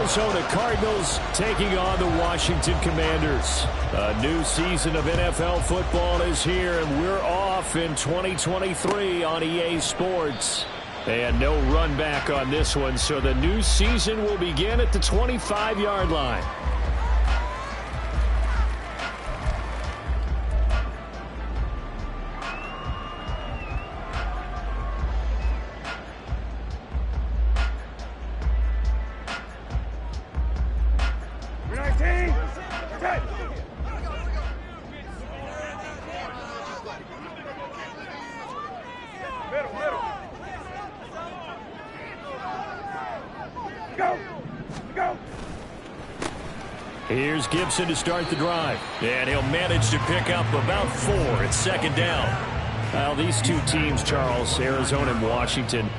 Arizona Cardinals taking on the Washington Commanders. A new season of NFL football is here, and we're off in 2023 on EA Sports. And no run back on this one, so the new season will begin at the 25-yard line. Here's Gibson to start the drive. And he'll manage to pick up about 4 at second down. Well, these two teams, Charles, Arizona and Washington,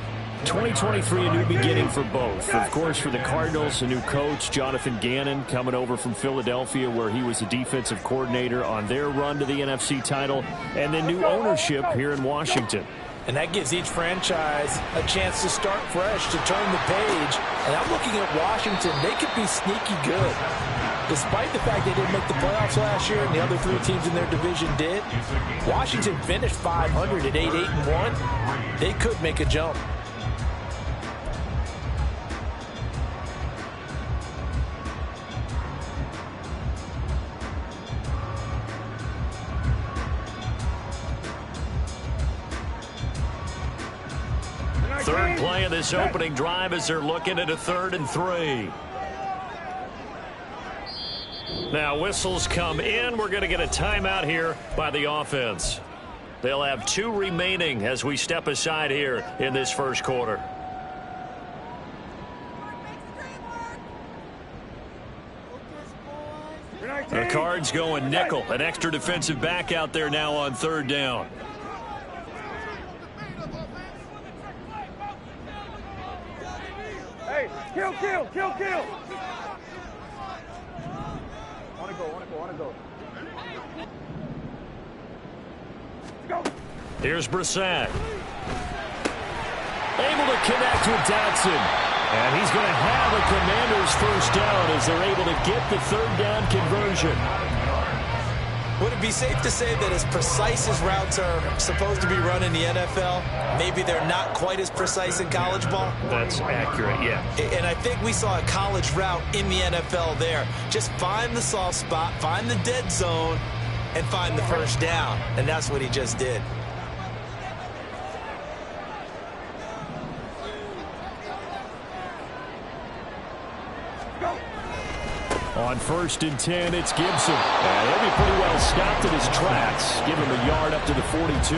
2023 a new beginning for both. Of course, for the Cardinals, a new coach, Jonathan Gannon, coming over from Philadelphia, where he was the defensive coordinator on their run to the NFC title, and then new ownership here in Washington. And that gives each franchise a chance to start fresh, to turn the page. And I'm looking at Washington. They could be sneaky good. Despite the fact they didn't make the playoffs last year and the other 3 teams in their division did, Washington finished 500 at 8-8-1. They could make a jump. Third play of this opening drive as they're looking at a 3rd and 3. Now whistles come in. We're going to get a timeout here by the offense. They'll have 2 remaining as we step aside here in this first quarter. The Cards going nickel. An extra defensive back out there now on 3rd down. Hey, kill. Wanna go. Go. Here's Brissett. Able to connect with Dotson. And he's going to have a Commanders first down as they're able to get the 3rd down conversion. Would it be safe to say that as precise as routes are supposed to be run in the NFL, maybe they're not quite as precise in college ball? That's accurate, yeah. And I think we saw a college route in the NFL there. Just find the soft spot, find the dead zone, and find the first down. And that's what he just did. On 1st and 10, it's Gibson. He'll be pretty well stopped in his tracks. Give him a yard up to the 42.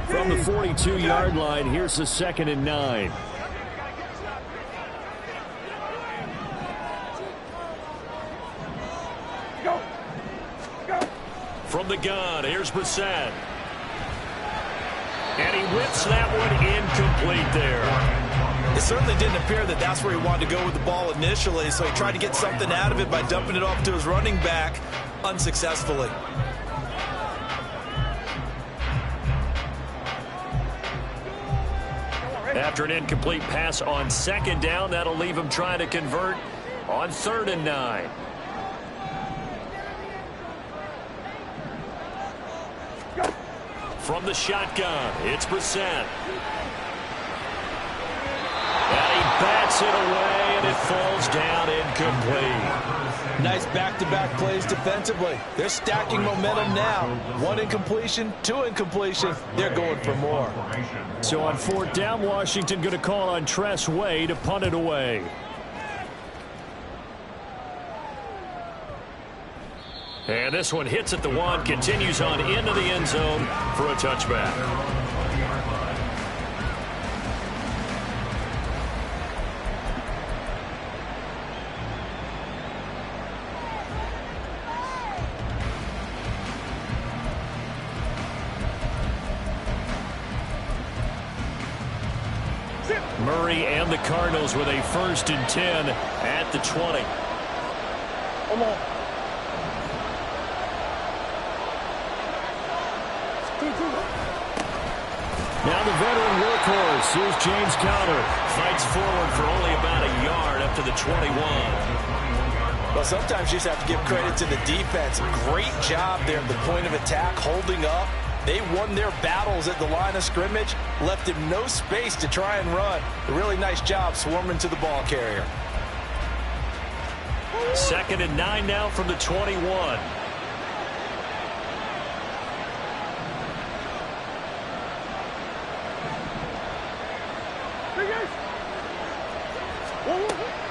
From the 42-yard line, here's the 2nd and 9. From the gun, here's Brissett. And he whips that one incomplete there. It certainly didn't appear that that's where he wanted to go with the ball initially, so he tried to get something out of it by dumping it off to his running back unsuccessfully. After an incomplete pass on 2nd down, that'll leave him trying to convert on 3rd and 9. From the shotgun, it's Brissett. And he bats it away, and it falls down incomplete. Nice back-to-back plays defensively. They're stacking momentum now. 1 incompletion, 2 incompletion. They're going for more. So on 4th down, Washington going to call on Tress Way to punt it away. And this one hits at the 1, continues on into the end zone for a touchback. Murray and the Cardinals with a 1st and 10 at the 20. Come on. Now the veteran workhorse. Here's James Conner. Fights forward for only about a yard up to the 21. Well, sometimes you just have to give credit to the defense. Great job there at the point of attack, holding up. They won their battles at the line of scrimmage, left him no space to try and run. A really nice job swarming to the ball carrier. 2nd and 9 now from the 21.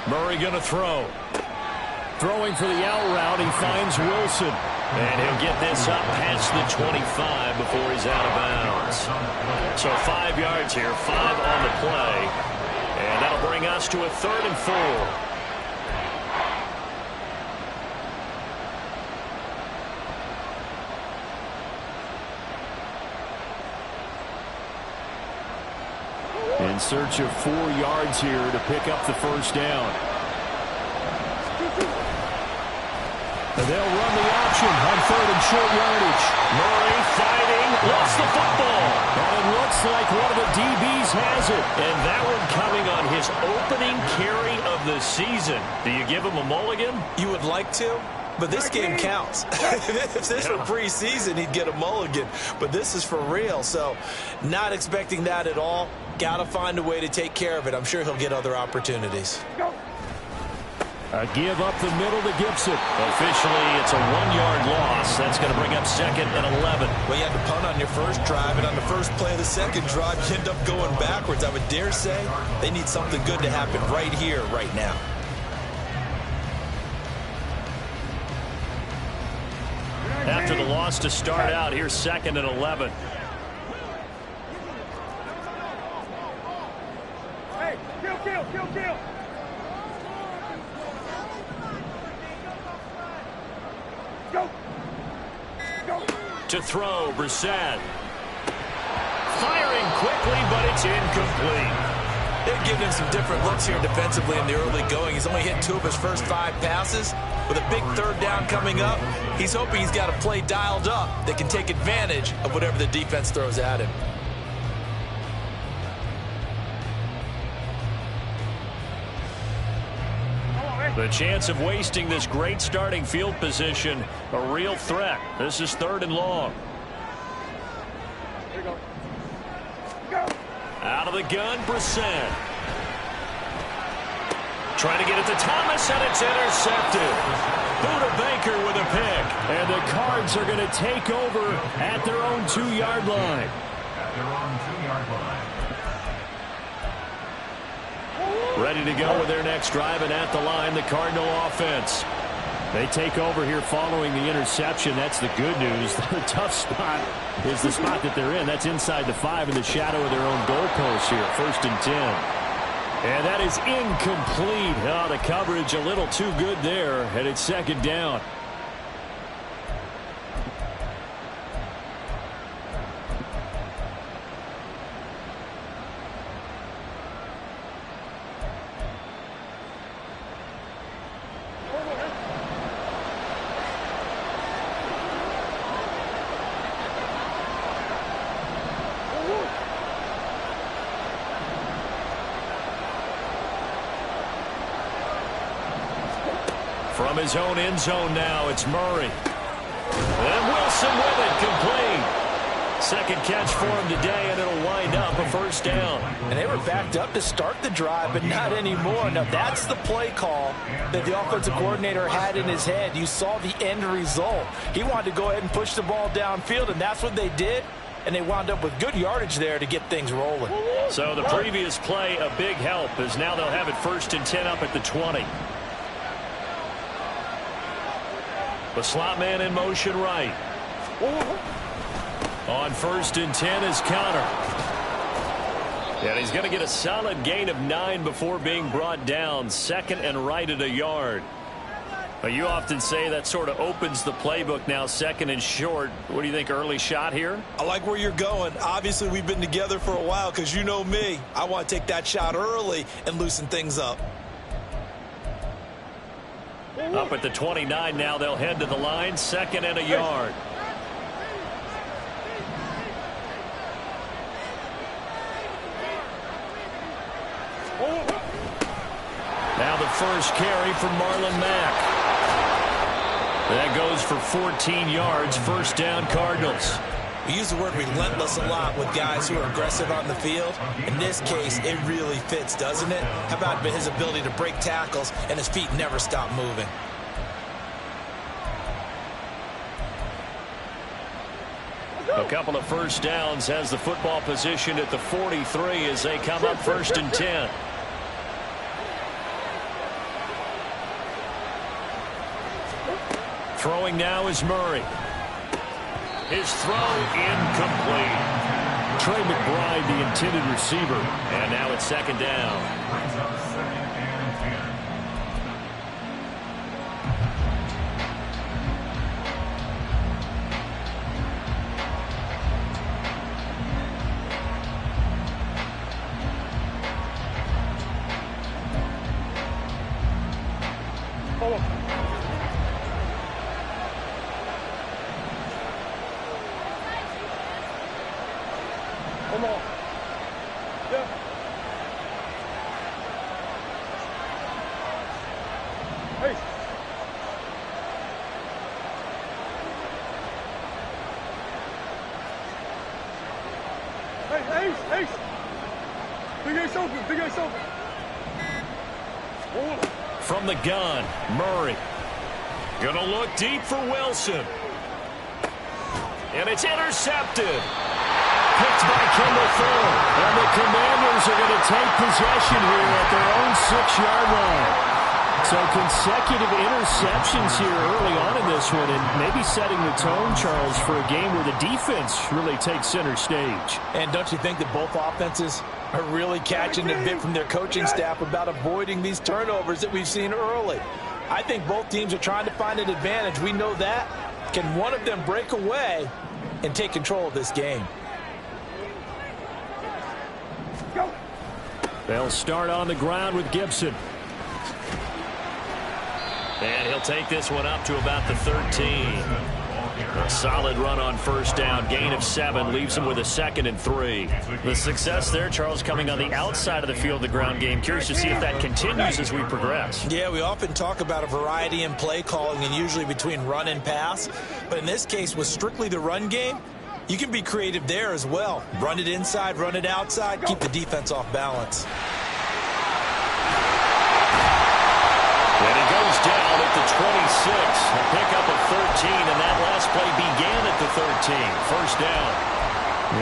Murray going to throw. Throwing for the out route, he finds Wilson. And he'll get this up past the 25 before he's out of bounds. So 5 yards here, 5 on the play. And that'll bring us to a 3rd and 4. In search of 4 yards here to pick up the first down. And they'll run the option on 3rd and short yardage. Murray fighting, lost the football. And it looks like one of the DBs has it. And that one coming on his opening carry of the season. Do you give him a mulligan? You would like to, but this game counts. If this were preseason, he'd get a mulligan. But this is for real, so not expecting that at all. Got to find a way to take care of it. I'm sure he'll get other opportunities. A give up the middle to Gibson. Officially, it's a 1-yard loss. That's going to bring up 2nd and 11. Well, you had to punt on your first drive, and on the first play of the second drive, you end up going backwards. I would dare say they need something good to happen right here, right now. After the loss to start out, here's 2nd and 11. Hey, kill. Go. To throw, Brissett. Firing quickly, but it's incomplete. They're giving him some different looks here defensively in the early going. He's only hit 2 of his first 5 passes. With a big 3rd down coming up, he's hoping he's got a play dialed up that can take advantage of whatever the defense throws at him. The chance of wasting this great starting field position, a real threat. This is 3rd and long. Here you go. Out of the gun, Brissett. Trying to get it to Thomas, and it's intercepted. Buda Baker with a pick. And the Cards are going to take over at their own 2-yard line. Ready to go with their next drive, and at the line, the Cardinal offense. They take over here following the interception. That's the good news. The tough spot is the spot that they're in. That's inside the 5 in the shadow of their own goalpost here. 1st and 10. And that is incomplete. Oh, the coverage a little too good there, and it's 2nd down. From his own end zone now, it's Murray. And Wilson with it, complete. 2nd catch for him today, and it'll wind up a 1st down. And they were backed up to start the drive, but not anymore. Now, that's the play call that the offensive coordinator had in his head. You saw the end result. He wanted to go ahead and push the ball downfield, and that's what they did. And they wound up with good yardage there to get things rolling. So the previous play, a big help, as now they'll have it 1st and 10 up at the 20. The slot man in motion right. On 1st and 10 is Conner. And he's going to get a solid gain of 9 before being brought down. 2nd and right at a yard. But you often say that sort of opens the playbook now, 2nd and short. What do you think, early shot here? I like where you're going. Obviously, we've been together for a while because you know me. I want to take that shot early and loosen things up. Up at the 29 now, they'll head to the line, 2nd and a yard. Now the first carry for Marlon Mack. That goes for 14 yards, 1st down Cardinals. We use the word relentless a lot with guys who are aggressive on the field. In this case, it really fits, doesn't it? How about his ability to break tackles and his feet never stop moving? A couple of 1st downs has the football position at the 43 as they come up 1st and 10. Throwing now is Murray. His throw incomplete. Trey McBride, the intended receiver. And now it's 2nd down. Come on. Yeah. Hey. Hey, Ace, Ace. Big Ace open, Big Ace open. From the gun, Murray. Gonna look deep for Wilson. And it's intercepted. Picked by Kendall Fuller. And the Commanders are going to take possession here at their own 6-yard line. So consecutive interceptions here early on in this one, and maybe setting the tone, Charles, for a game where the defense really takes center stage. And don't you think that both offenses are really catching a bit from their coaching staff about avoiding these turnovers that we've seen early? I think both teams are trying to find an advantage. We know that. Can one of them break away and take control of this game? They'll start on the ground with Gibson. And he'll take this one up to about the 13. A solid run on 1st down. Gain of 7 leaves him with a 2nd and 3. The success there, Charles, coming on the outside of the field, the ground game. Curious to see if that continues as we progress. Yeah, we often talk about a variety in play calling and usually between run and pass. But in this case, with strictly the run game, you can be creative there as well. Run it inside, run it outside, keep the defense off balance. And he goes down at the 26. A pickup of 13, and that last play began at the 13. 1st down.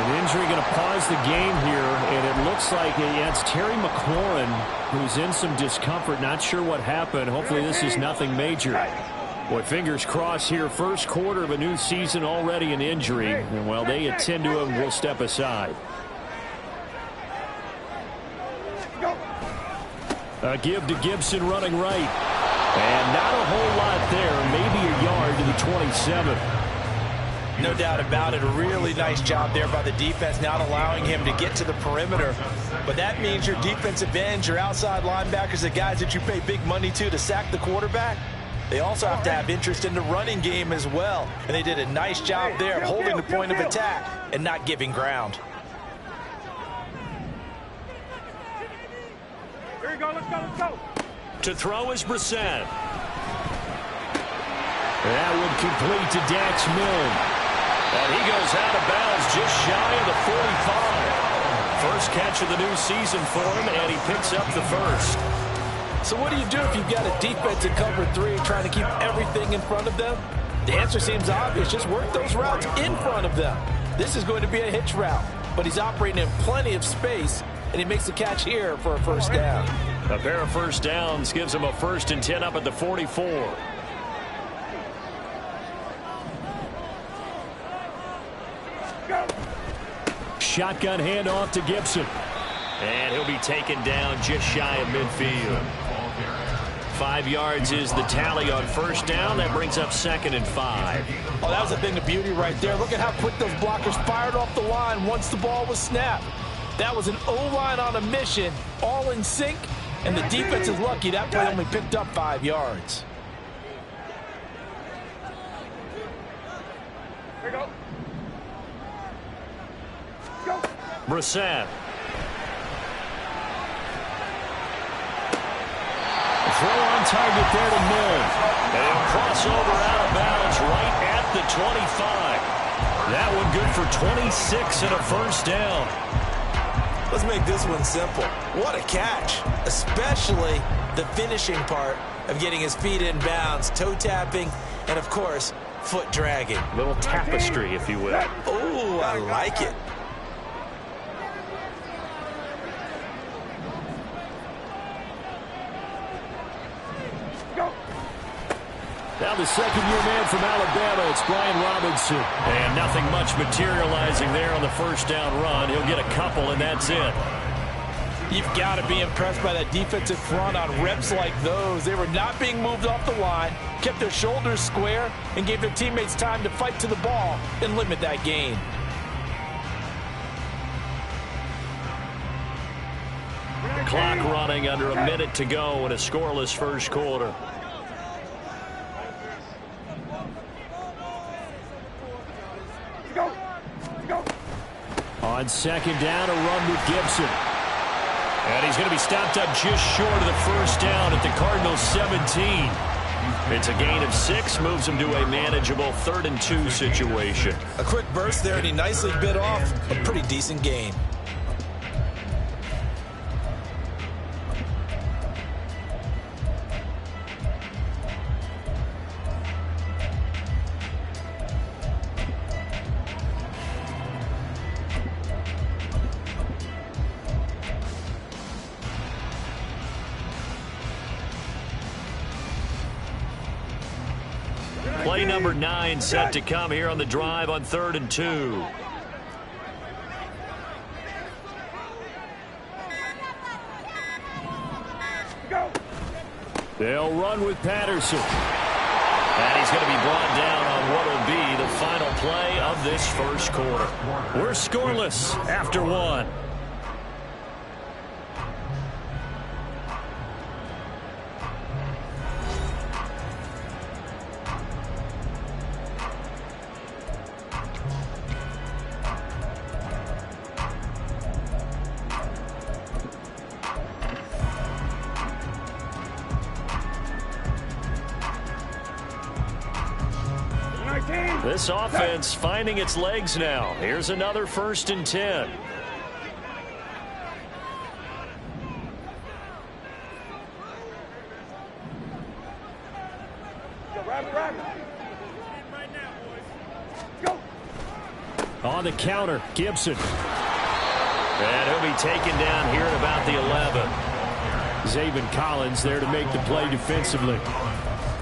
An injury going to pause the game here, and it looks like it's Terry McLaurin who's in some discomfort. Not sure what happened. Hopefully this is nothing major. Boy, fingers crossed here. 1st quarter of a new season, already an injury. And while they attend to him, we'll step aside. A give to Gibson running right. And not a whole lot there. Maybe a yard to the 27. No doubt about it. A really nice job there by the defense, not allowing him to get to the perimeter. But that means your defensive ends, your outside linebackers, the guys that you pay big money to sack the quarterback, they also have to have interest in the running game as well. And they did a nice job there of holding the point of attack and not giving ground. Here we go, let's go, let's go. To throw is Brissett. That would complete to Dax Milne. And he goes out of bounds just shy of the 45. First catch of the new season for him, and he picks up the 1st. So what do you do if you've got a defense in cover 3 trying to keep everything in front of them? The answer seems obvious. Just work those routes in front of them. This is going to be a hitch route, but he's operating in plenty of space, and he makes the catch here for a 1st down. A pair of 1st downs gives him a 1st and 10 up at the 44. Shotgun handoff to Gibson. And he'll be taken down just shy of midfield. 5 yards is the tally on 1st down. That brings up 2nd and 5. Oh, that was a thing of beauty right there. Look at how quick those blockers fired off the line once the ball was snapped. That was an O-line on a mission, all in sync, and the defense is lucky that play only picked up 5 yards. Here you go. Go. Brissett. Throw on target there to Milne. And he'll cross over out of bounds right at the 25. That one good for 26 and a first down. Let's make this one simple. What a catch, especially the finishing part of getting his feet in bounds, toe tapping, and of course, foot dragging. Little tapestry, if you will. Oh, I like it. Now the second-year man from Alabama, it's Brian Robinson. And nothing much materializing there on the first down run. He'll get a couple, and that's it. You've got to be impressed by that defensive front on reps like those. They were not being moved off the line, kept their shoulders square, and gave their teammates time to fight to the ball and limit that gain. Clock running under a minute to go in a scoreless first quarter. On second down, a run with Gibson. And he's going to be stopped up just short of the first down at the Cardinals' 17. It's a gain of 6, moves him to a manageable 3rd and 2 situation. A quick burst there, and he nicely bit off a pretty decent gain. Play number 9 set to come here on the drive on 3rd and 2. They'll run with Patterson. And he's going to be brought down on what will be the final play of this first quarter. We're scoreless after 1. This offense finding its legs now. Here's another 1st and 10. On the counter, Gibson. And he'll be taken down here at about the 11. Zaven Collins there to make the play defensively.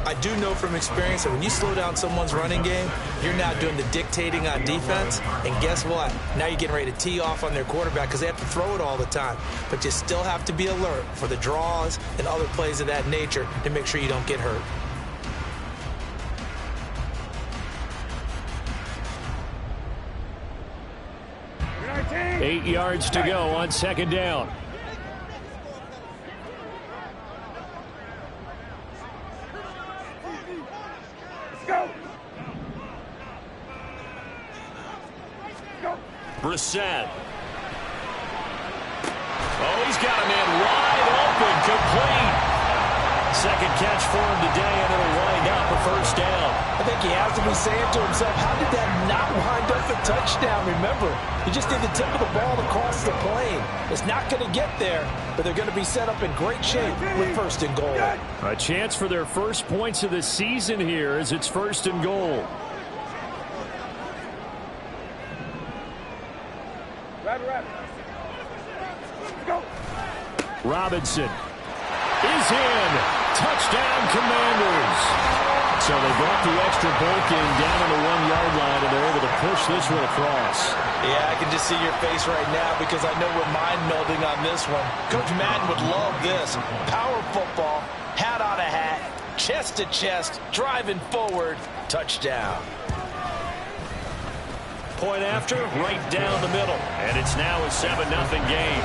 I do know from experience that when you slow down someone's running game, you're now doing the dictating on defense. And guess what? Now you're getting ready to tee off on their quarterback because they have to throw it all the time. But you still have to be alert for the draws and other plays of that nature to make sure you don't get hurt. United. 8 yards to go on second down. Brissett. Oh, he's got a man wide open, complete. Second catch for him today, and it'll wind up a first down. I think he has to be saying to himself, how did that not wind up a touchdown? Remember, you just need the tip of the ball to cross the plane. It's not going to get there, but they're going to be set up in great shape with 1st and goal. A chance for their first points of the season here as it's 1st and goal. Robinson is in. Touchdown, Commanders. So they brought the extra bulk in down on the 1-yard line, and they're able to push this one across. Yeah, I can just see your face right now because I know we're mind-melding on this one. Coach Madden would love this. Power football, hat on a hat, chest to chest, driving forward, touchdown. Point after, right down the middle. And it's now a 7-0 game.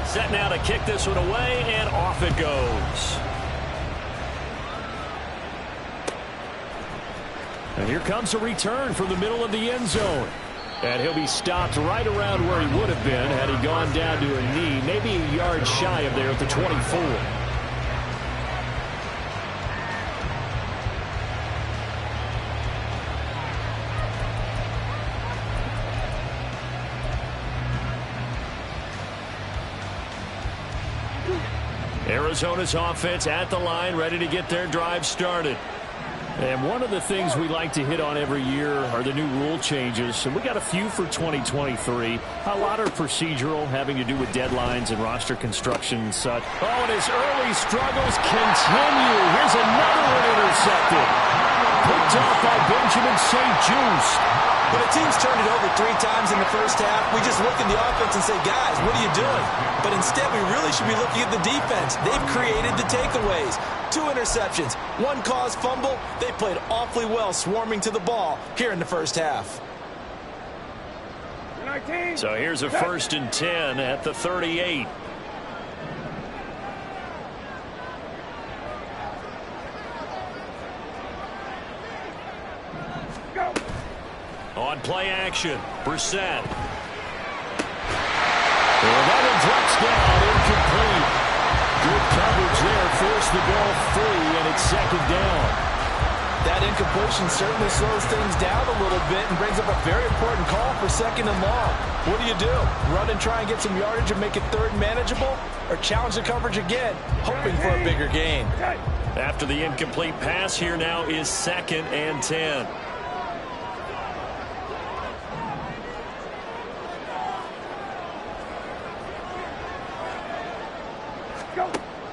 Set now to kick this one away, and off it goes. And here comes a return from the middle of the end zone. And he'll be stopped right around where he would have been had he gone down to a knee, maybe a yard shy of there at the 24. Arizona's offense at the line, ready to get their drive started. And one of the things we like to hit on every year are the new rule changes. And we got a few for 2023. A lot are procedural, having to do with deadlines and roster construction and such. Oh, and his early struggles continue. Here's another one intercepted. Picked off by Benjamin St-Juste. When a team's turned it over 3 times in the first half, we just look at the offense and say, guys, what are you doing? But instead, we really should be looking at the defense. They've created the takeaways. 2 interceptions, 1 caused fumble. They played awfully well swarming to the ball here in the first half. So here's a 1st and 10 at the 38. On play action, Brissett. And that one drops down, incomplete. Good coverage there, forced the ball free, and it's 2nd down. That incompletion certainly slows things down a little bit and brings up a very important call for 2nd and long. What do? Run and try and get some yardage and make it 3rd manageable? Or challenge the coverage again, hoping for a bigger gain? After the incomplete pass, here now is 2nd and 10.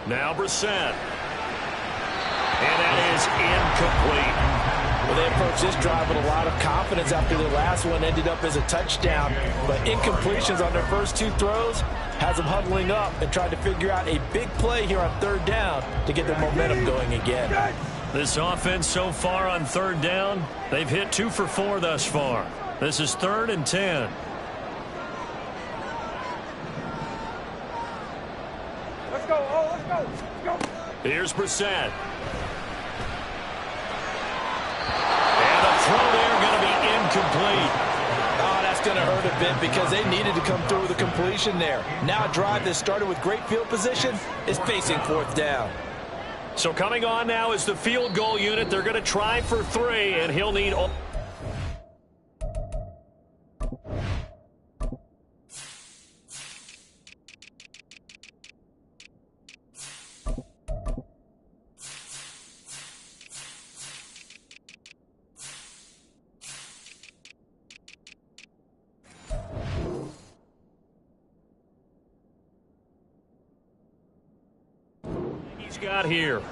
Now Brissett. And that is incomplete. Well, they approached this drive with a lot of confidence after their last one ended up as a touchdown. But incompletions on their first 2 throws has them huddling up and trying to figure out a big play here on 3rd down to get their momentum going again. This offense so far on 3rd down, they've hit 2 for 4 thus far. This is 3rd and 10. Let's go. Oh, let's go. Let's go. Here's Brissett. And the throw there going to be incomplete. Oh, that's going to hurt a bit because they needed to come through with a completion there. Now a drive that started with great field position is facing 4th down. So coming on now is the field goal unit. They're going to try for 3, and he'll need all. Got here.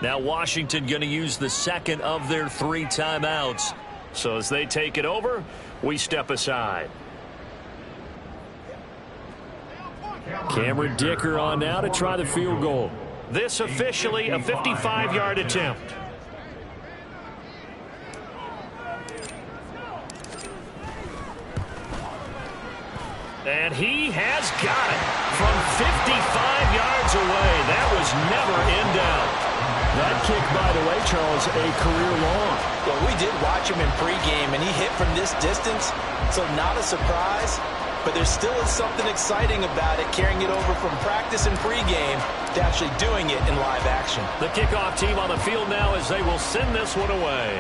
Now Washington going to use the 2nd of their 3 timeouts. So as they take it over, we step aside. Cameron Dicker on now to try the field goal. This officially a 55-yard attempt. And he has got it from 55 yards away. That was never in doubt. That kick, by the way, Charles, a career long. Well, we did watch him in pregame, and he hit from this distance, so not a surprise. But there still is something exciting about it, carrying it over from practice and pregame to actually doing it in live action. The kickoff team on the field now as they will send this one away.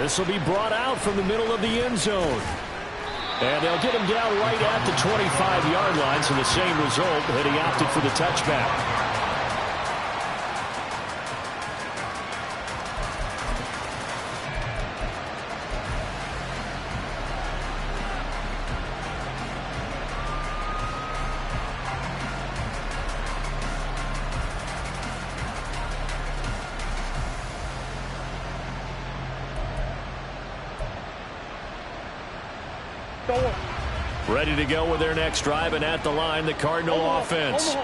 This will be brought out from the middle of the end zone. And they'll get him down right at the 25-yard line, so the same result, that he opted for the touchback. Ready to go with their next drive, and at the line, the Cardinal offense.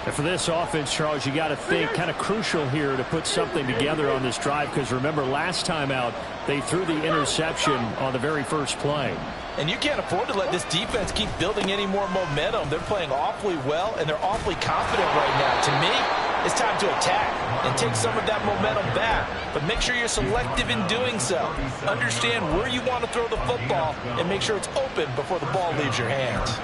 And for this offense, Charles, you got to think kind of crucial here to put something together on this drive, because remember last time out, they threw the interception on the very first play. And you can't afford to let this defense keep building any more momentum. They're playing awfully well, and they're awfully confident right now. To me, it's time to attack and take some of that momentum back. But make sure you're selective in doing so. Understand where you want to throw the football and make sure it's open before the ball leaves your hands.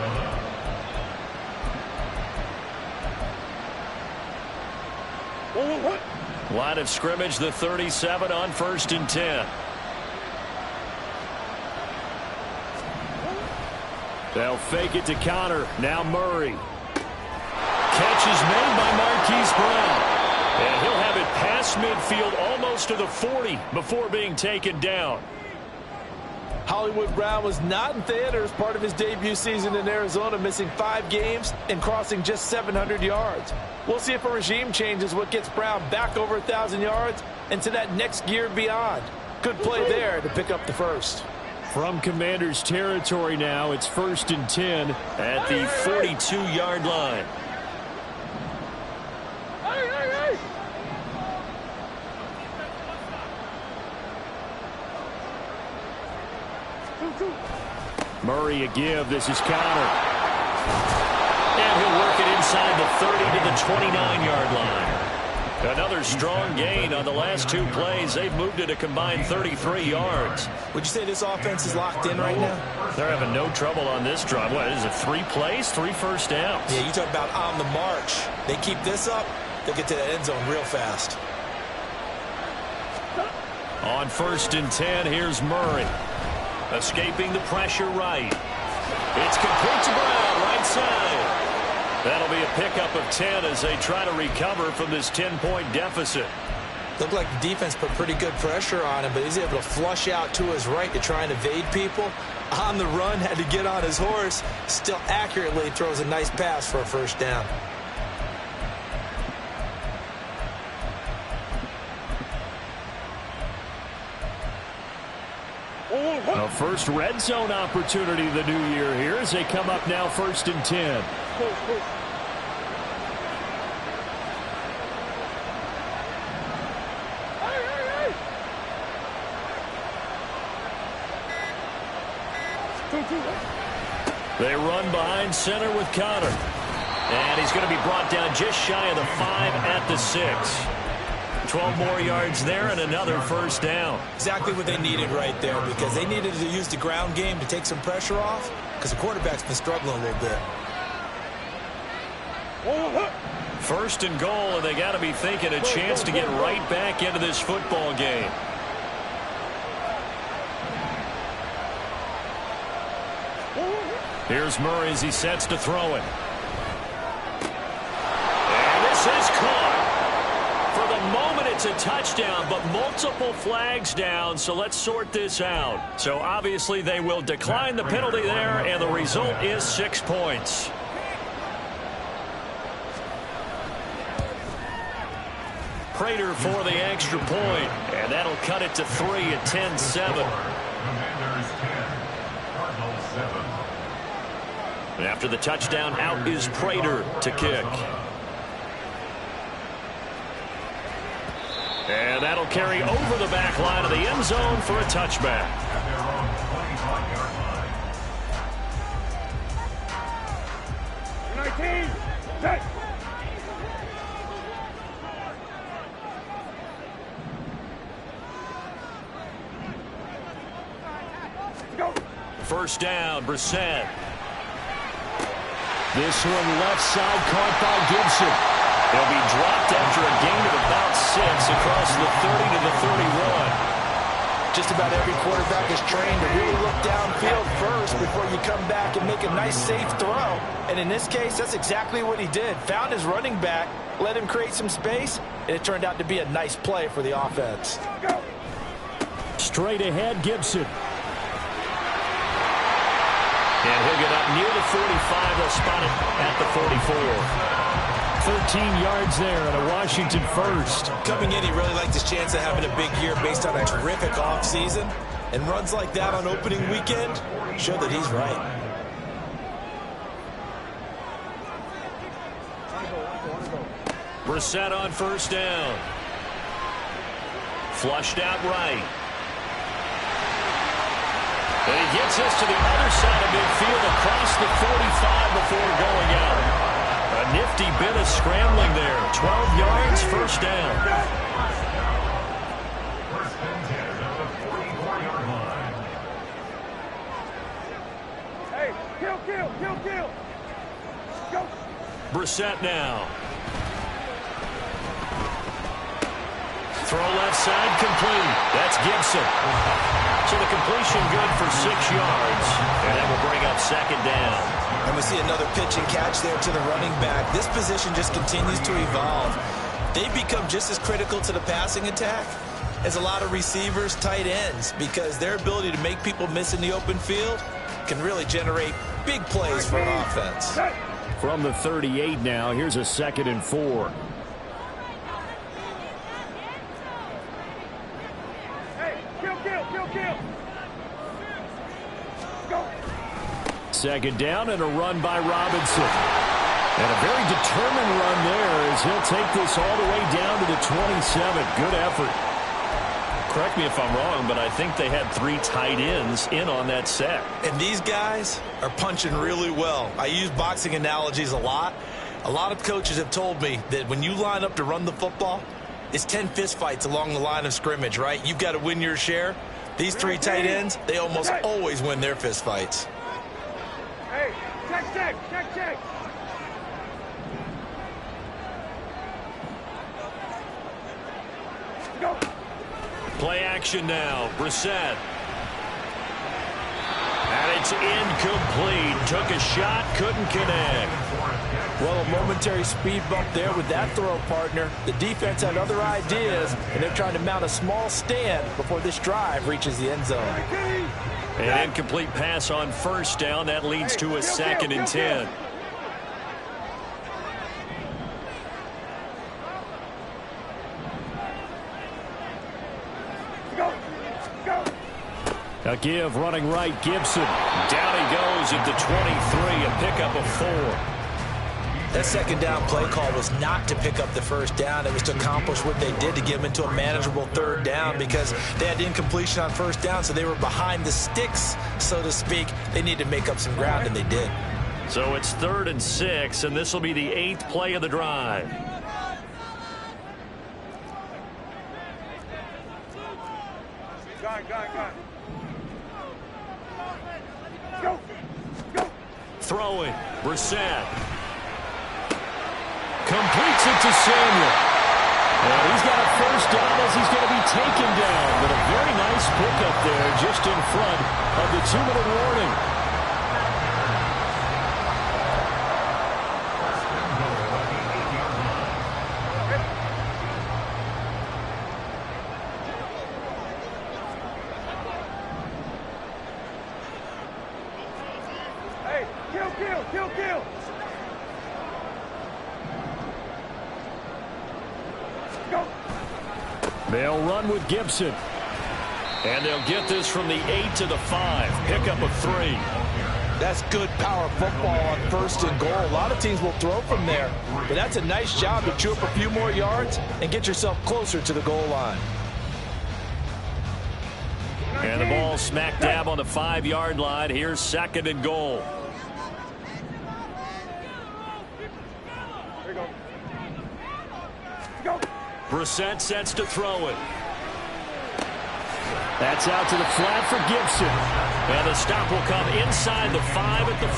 Line of scrimmage, the 37 on 1st and 10. They'll fake it to Connor. Now Murray. Catch is made by Marquise Brown. And he'll have it past midfield almost to the 40 before being taken down. Hollywood Brown was not in theater as part of his debut season in Arizona, missing 5 games and crossing just 700 yards. We'll see if a regime change is what gets Brown back over 1,000 yards and to that next gear beyond. Good play there to pick up the first. From Commanders territory now, it's 1st and 10 at the 42-yard line. Murray a give. This is Connor. And he'll work it inside the 30 to the 29-yard line. Another strong gain on the last 2 plays. They've moved it a combined 33 yards. Would you say this offense is locked in right now? They're having no trouble on this drive. What is it, 3 plays, 3 first downs? Yeah, you talk about on the march. They keep this up, they'll get to the end zone real fast. On 1st and 10, here's Murray. Escaping the pressure right. It's complete to Brown, right side. That'll be a pickup of 10 as they try to recover from this 10-point deficit. Looked like the defense put pretty good pressure on him, but he's able to flush out to his right to try and evade people. On the run, had to get on his horse. Still accurately throws a nice pass for a first down. A first red zone opportunity the new year here as they come up now 1st and 10. They run behind center with Connor. And he's going to be brought down just shy of the 5 at the 6. 12 more yards there and another first down. Exactly what they needed right there, because they needed to use the ground game to take some pressure off, because the quarterback's been struggling a little bit. 1st and goal, and they got to be thinking a chance to get right back into this football game. Here's Murray as he sets to throw it. And this is caught. For the moment, it's a touchdown, but multiple flags down, so let's sort this out. So obviously they will decline the penalty there, and the result is 6 points. Prater for the extra point, and that'll cut it to 3 at 10-7. And after the touchdown, out is Prater to kick. And that'll carry over the back line of the end zone for a touchback. First down, Brissett. This one left side caught by Gibson. He'll be dropped after a gain of about 6 across the 30 to the 31. Just about every quarterback is trained to really look downfield first before you come back and make a nice, safe throw. And in this case, that's exactly what he did. Found his running back, let him create some space, and it turned out to be a nice play for the offense. Straight ahead, Gibson. And he'll get up near the 45. They'll spot it at the 44. 13 yards there and a Washington first. Coming in, he really liked his chance of having a big year based on a terrific offseason. And runs like that on opening weekend show that he's right. Brissett on first down. Flushed out right. And he gets us to the other side of midfield across the 45 before going out. A nifty bit of scrambling there. 12 yards, first down. Hey, kill. Go. Brissett now. Throw left side, complete. That's Gibson. So the completion good for 6 yards. And that will bring up second down. And we see another pitch and catch there to the running back. This position just continues to evolve. They become just as critical to the passing attack as a lot of receivers, tight ends, because their ability to make people miss in the open field can really generate big plays for an offense. From the 38 now, here's a 2nd and 4. Hey, kill. Go. 2nd down and a run by Robinson. And a very determined run there as he'll take this all the way down to the 27. Good effort. Correct me if I'm wrong, but I think they had 3 tight ends in on that set. And these guys are punching really well. I use boxing analogies a lot. A lot of coaches have told me that when you line up to run the football, it's 10 fistfights along the line of scrimmage, right? You've got to win your share. These 3 tight ends, they almost always win their fistfights. Hey, check. Go. Play action now. Brissett. And it's incomplete. Took a shot, couldn't connect. Well, a momentary speed bump there with that throw, partner. The defense had other ideas, and they're trying to mount a small stand before this drive reaches the end zone. An incomplete pass on first down. That leads to a 2nd and 10. Go. A give running right, Gibson. Down he goes at the 23, a pickup of 4. That 2nd down play call was not to pick up the first down. It was to accomplish what they did to get them into a manageable 3rd down because they had incompletion on first down, so they were behind the sticks, so to speak. They needed to make up some ground, and they did. So it's 3rd and 6, and this will be the 8th play of the drive. Got. Go. Throwing. Brissett. Completes it to Samuel. And he's got a first down as he's going to be taken down. But a very nice pickup there just in front of the 2-minute warning. Hey, kill. Go. They'll run with Gibson. And they'll get this from the 8 to the 5. Pickup of 3. That's good power football on 1st and goal. A lot of teams will throw from there, but that's a nice job to chew up a few more yards and get yourself closer to the goal line. And the ball smack dab on the 5-yard line. Here's 2nd and goal. There you go. Brissett sets to throw it. That's out to the flat for Gibson. And the stop will come inside the 5 at the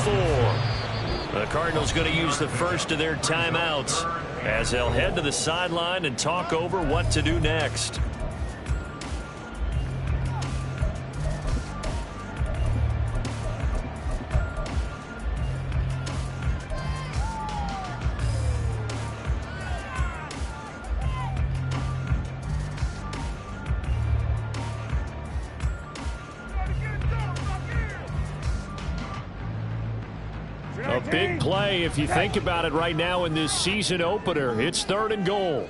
4. The Cardinals going to use the first of their timeouts as they'll head to the sideline and talk over what to do next. A big play if you think about it right now in this season opener. It's 3rd and goal.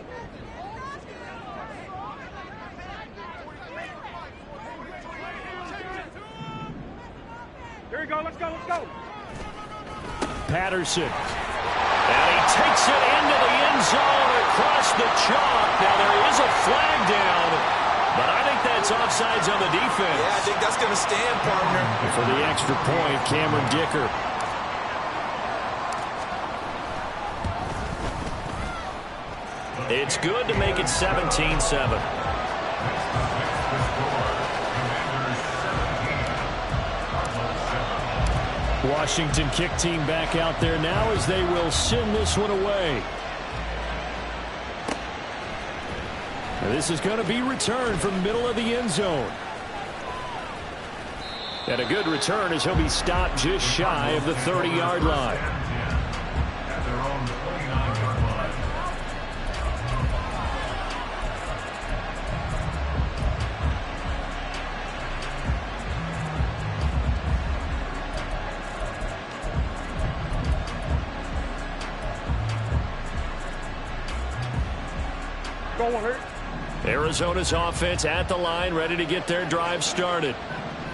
Here we go. Let's go. Patterson. And he takes it into the end zone across the chalk. Now there is a flag down. But I think that's offsides on the defense. Yeah, I think that's going to stand, partner. And for the extra point, Cameron Dicker. It's good to make it 17-7. Washington kick team back out there now as they will send this one away. And this is going to be returned from the middle of the end zone. And a good return as he'll be stopped just shy of the 30-yard line. Arizona's offense at the line, ready to get their drive started.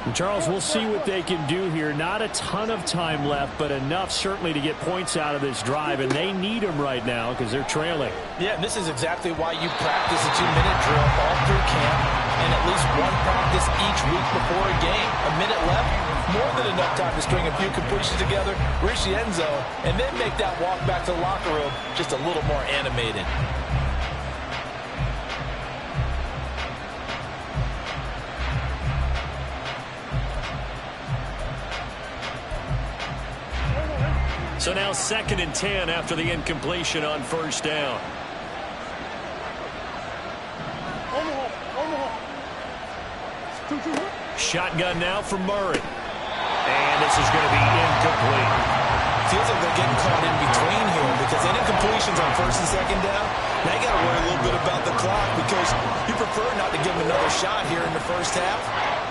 And Charles, we'll see what they can do here. Not a ton of time left, but enough certainly to get points out of this drive, and they need them right now because they're trailing. Yeah, and this is exactly why you practice a 2-minute drill all through camp and at least one practice each week before a game. A minute left, more than enough time to string a few completions together, reach the end zone, and then make that walk back to the locker room just a little more animated. So now 2nd and 10 after the incompletion on first down. Shotgun now for Murray. And this is going to be incomplete. Feels like they're getting caught in between here because any incompletions on 1st and 2nd down, now you got to worry a little bit about the clock because you prefer not to give them another shot here in the first half.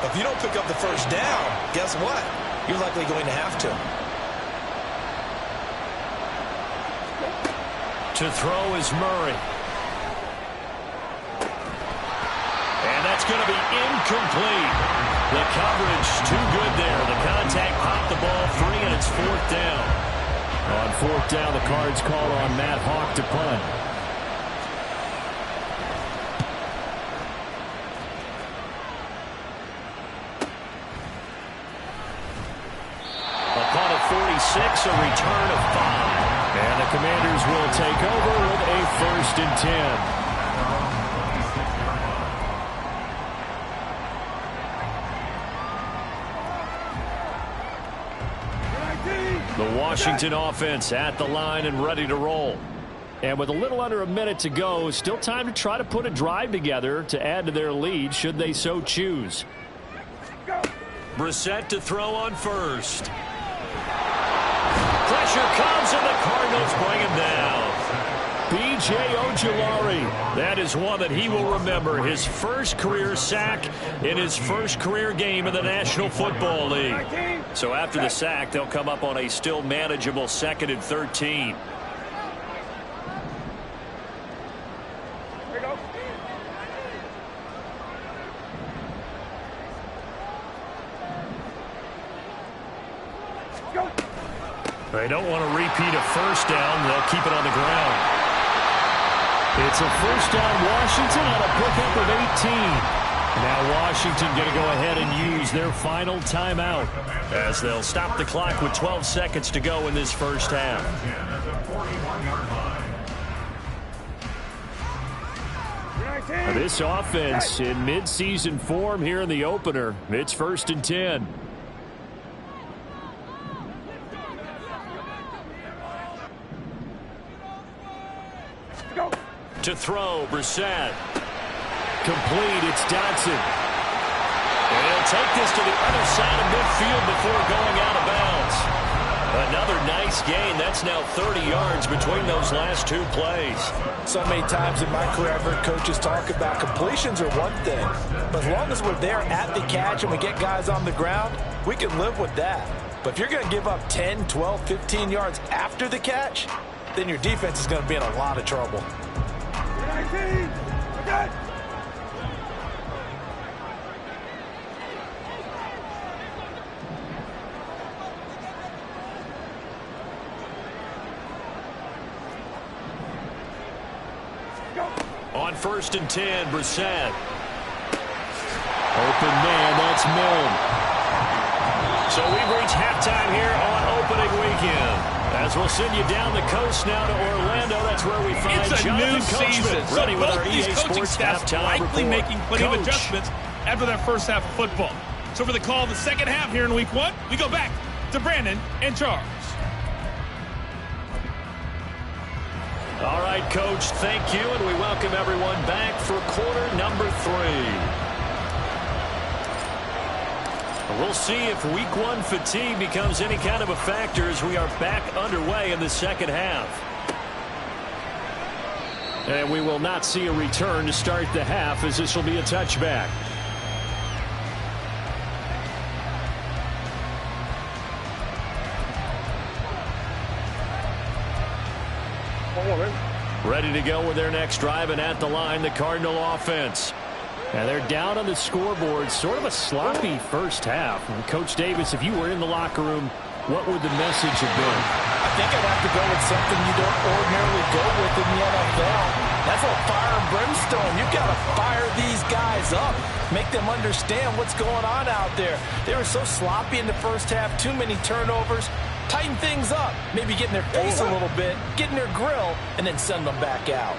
But if you don't pick up the first down, guess what? You're likely going to have to. To throw is Murray. And that's going to be incomplete. The coverage too good there. The contact popped the ball free, and it's 4th down. On 4th down, the Cards call on Matt Hawk to punt. A punt of 46, a return of 5. And the Commanders will take over with a 1st and 10. The Washington offense at the line and ready to roll. And with a little under a minute to go, still time to try to put a drive together to add to their lead should they so choose. Brissett to throw on first. Pressure comes, and the Cardinals bring him down. B.J. Ojulari. That is one that he will remember. His first career sack in his first career game in the National Football League. So after the sack, they'll come up on a still manageable 2nd and 13. They don't want to repeat a first down. They'll keep it on the ground. It's a 1st down Washington on a pickup of 18. Now Washington going to go ahead and use their final timeout as they'll stop the clock with 12 seconds to go in this first half. Now this offense in midseason form here in the opener. It's 1st and 10. To throw, Brissett. Complete, it's Dotson. And he'll take this to the other side of midfield before going out of bounds. Another nice gain. That's now 30 yards between those last 2 plays. So many times in my career I've heard coaches talk about completions are one thing. But as long as we're there at the catch and we get guys on the ground, we can live with that. But if you're going to give up 10, 12, 15 yards after the catch, then your defense is going to be in a lot of trouble. On 1st and 10, Brissett. Open man, that's Milne. So we've reached halftime here on opening weekend. As we'll send you down the coast now to Orlando. That's where we find it's a Jonathan new season. Coachman, ready So with both our these EA coaching Sports staffs halftime likely report. making plenty of Coach. adjustments after that first half of football. So for the call of the second half here in week 1, we go back to Brandon and Charles. All right, Coach, thank you, and we welcome everyone back for quarter number 3. We'll see if week 1 fatigue becomes any kind of a factor as we are back underway in the second half. And we will not see a return to start the half, as this will be a touchback. Ready to go with their next drive, and at the line, the Cardinal offense. And they're down on the scoreboard. Sort of a sloppy first half. And Coach Davis, if you were in the locker room, what would the message have been? I think I'd have to go with something you don't ordinarily go with in the NFL. That's a fire and brimstone. You've got to fire these guys up. Make them understand what's going on out there. They were so sloppy in the first half. Too many turnovers. Tighten things up. Maybe get in their face a little bit. Get in their grill. And then send them back out.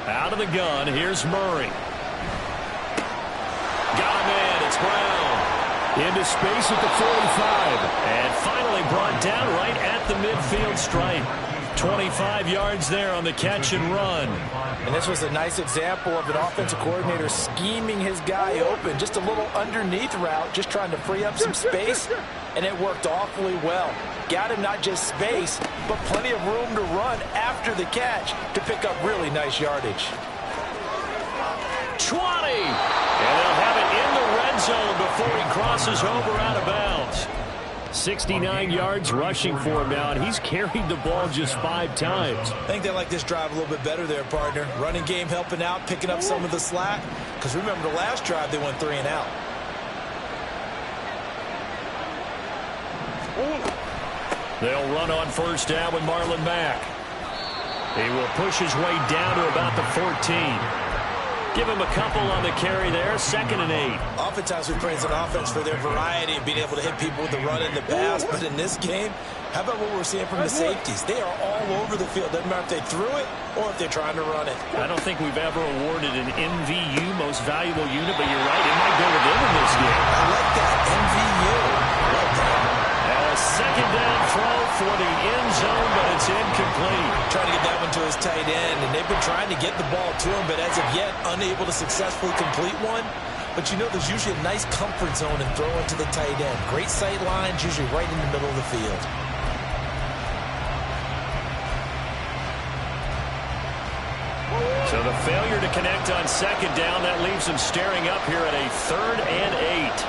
Out of the gun, here's Murray. Got a man, it's Brown. Into space at the 45. And finally brought down right at the midfield stripe. 25 yards there on the catch and run. And this was a nice example of an offensive coordinator scheming his guy open. Just a little underneath route, just trying to free up some space. And it worked awfully well. Got him not just space, but plenty of room to run after the catch to pick up really nice yardage. 20! And they'll have it in the red zone before he crosses over out of bounds. 69 yards rushing for him now, and he's carried the ball just 5 times. I think they like this drive a little bit better there, partner. Running game helping out, picking up some of the slack. Because remember the last drive, they went 3 and out. They'll run on first down with Marlon Mack. He will push his way down to about the 14. Give him a couple on the carry there. 2nd and 8. Oftentimes we praise an offense for their variety of being able to hit people with the run and the pass. But in this game, how about what we're seeing from the safeties? They are all over the field. Doesn't matter if they threw it or if they're trying to run it. I don't think we've ever awarded an MVU, most valuable unit, but you're right. It might go to them in this game. I like that. MVU. I like that. And a 2nd down throw for the end zone, but it's incomplete. Trying to get that one to his tight end, and they've been trying to get the ball to him, but as of yet, unable to successfully complete one. But you know, there's usually a nice comfort zone in throwing to the tight end. Great sight lines, usually right in the middle of the field. So the failure to connect on 2nd down, that leaves them staring up here at a 3rd and 8.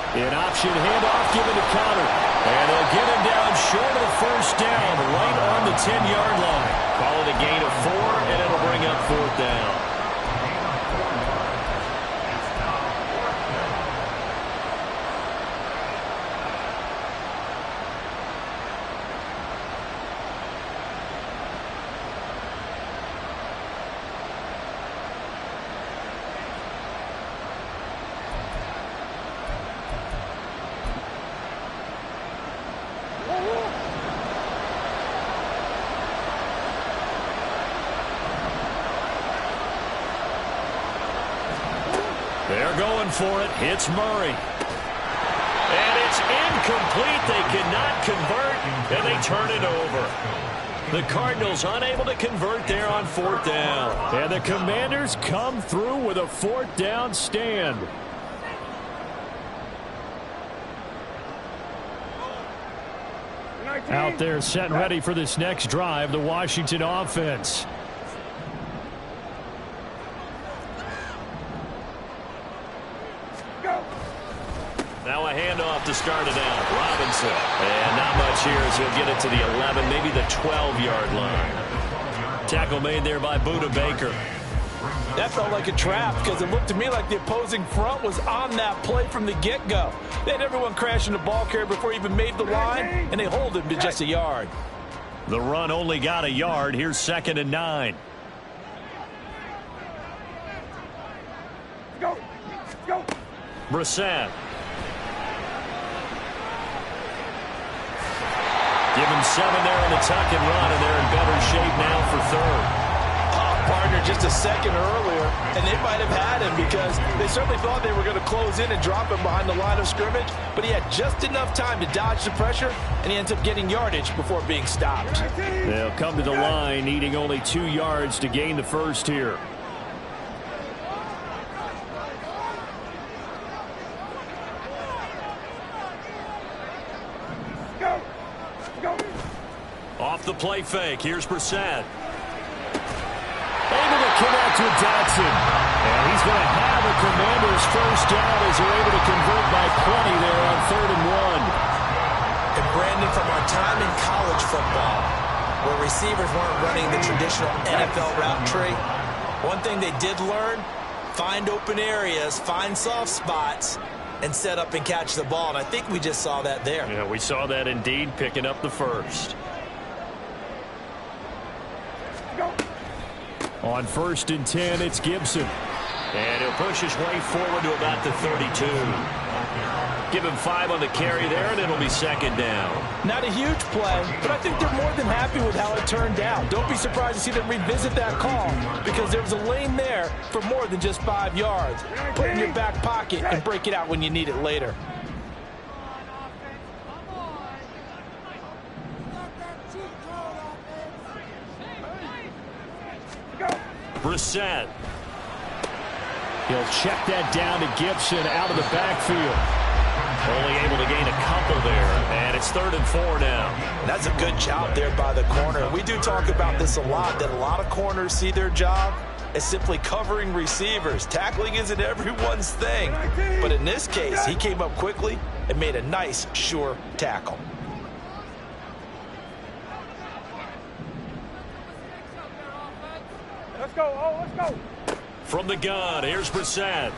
An option handoff given to Conner. And they'll get him down short of the first down, right on the 10-yard line. Call it a gain of 4, and it'll bring up 4th down. They're going for it. It's Murray. And it's incomplete. They cannot convert, and they turn it over. The Cardinals unable to convert there on 4th down. And the Commanders come through with a 4th down stand. Out there set and ready for this next drive, the Washington offense. Now a handoff to start it out. Robinson. And not much here as he'll get it to the 11, maybe the 12-yard line. Tackle made there by Budda Baker. That felt like a trap because it looked to me like the opposing front was on that play from the get-go. They had everyone crashing the ball carrier before he even made the line, and they hold him to just a yard. The run only got a yard. Here's 2nd and 9. Brissett. Give him 7 there in the tuck and run, and they're in better shape now for third. Partner just a second earlier, and they might have had him because they certainly thought they were going to close in and drop him behind the line of scrimmage, but he had just enough time to dodge the pressure, and he ends up getting yardage before being stopped. They'll come to the line, needing only 2 yards to gain the first here. Off the play fake, here's Brissett. Able to connect with Dotson. And he's going to have a Commanders first down as they're able to convert by plenty there on 3rd and 1. And Brandon, from our time in college football, where receivers weren't running the traditional NFL route tree, one thing they did learn, find open areas, find soft spots, and set up and catch the ball. And I think we just saw that there. Yeah, we saw that indeed, picking up the first. On 1st and 10, it's Gibson. And he'll push his way forward to about the 32. Give him 5 on the carry there, and it'll be 2nd down. Not a huge play, but I think they're more than happy with how it turned out. Don't be surprised to see them revisit that call because there was a lane there for more than just 5 yards. Put it in your back pocket and break it out when you need it later. Brissett. He'll check that down to Gibson out of the backfield. Only able to gain a couple there, and it's 3rd and 4 now. That's a good job there by the corner. We do talk about this a lot, that a lot of corners see their job as simply covering receivers. Tackling isn't everyone's thing, but in this case, he came up quickly and made a nice, sure tackle. Let's go. Oh, let's go. From the gun, here's Brissett.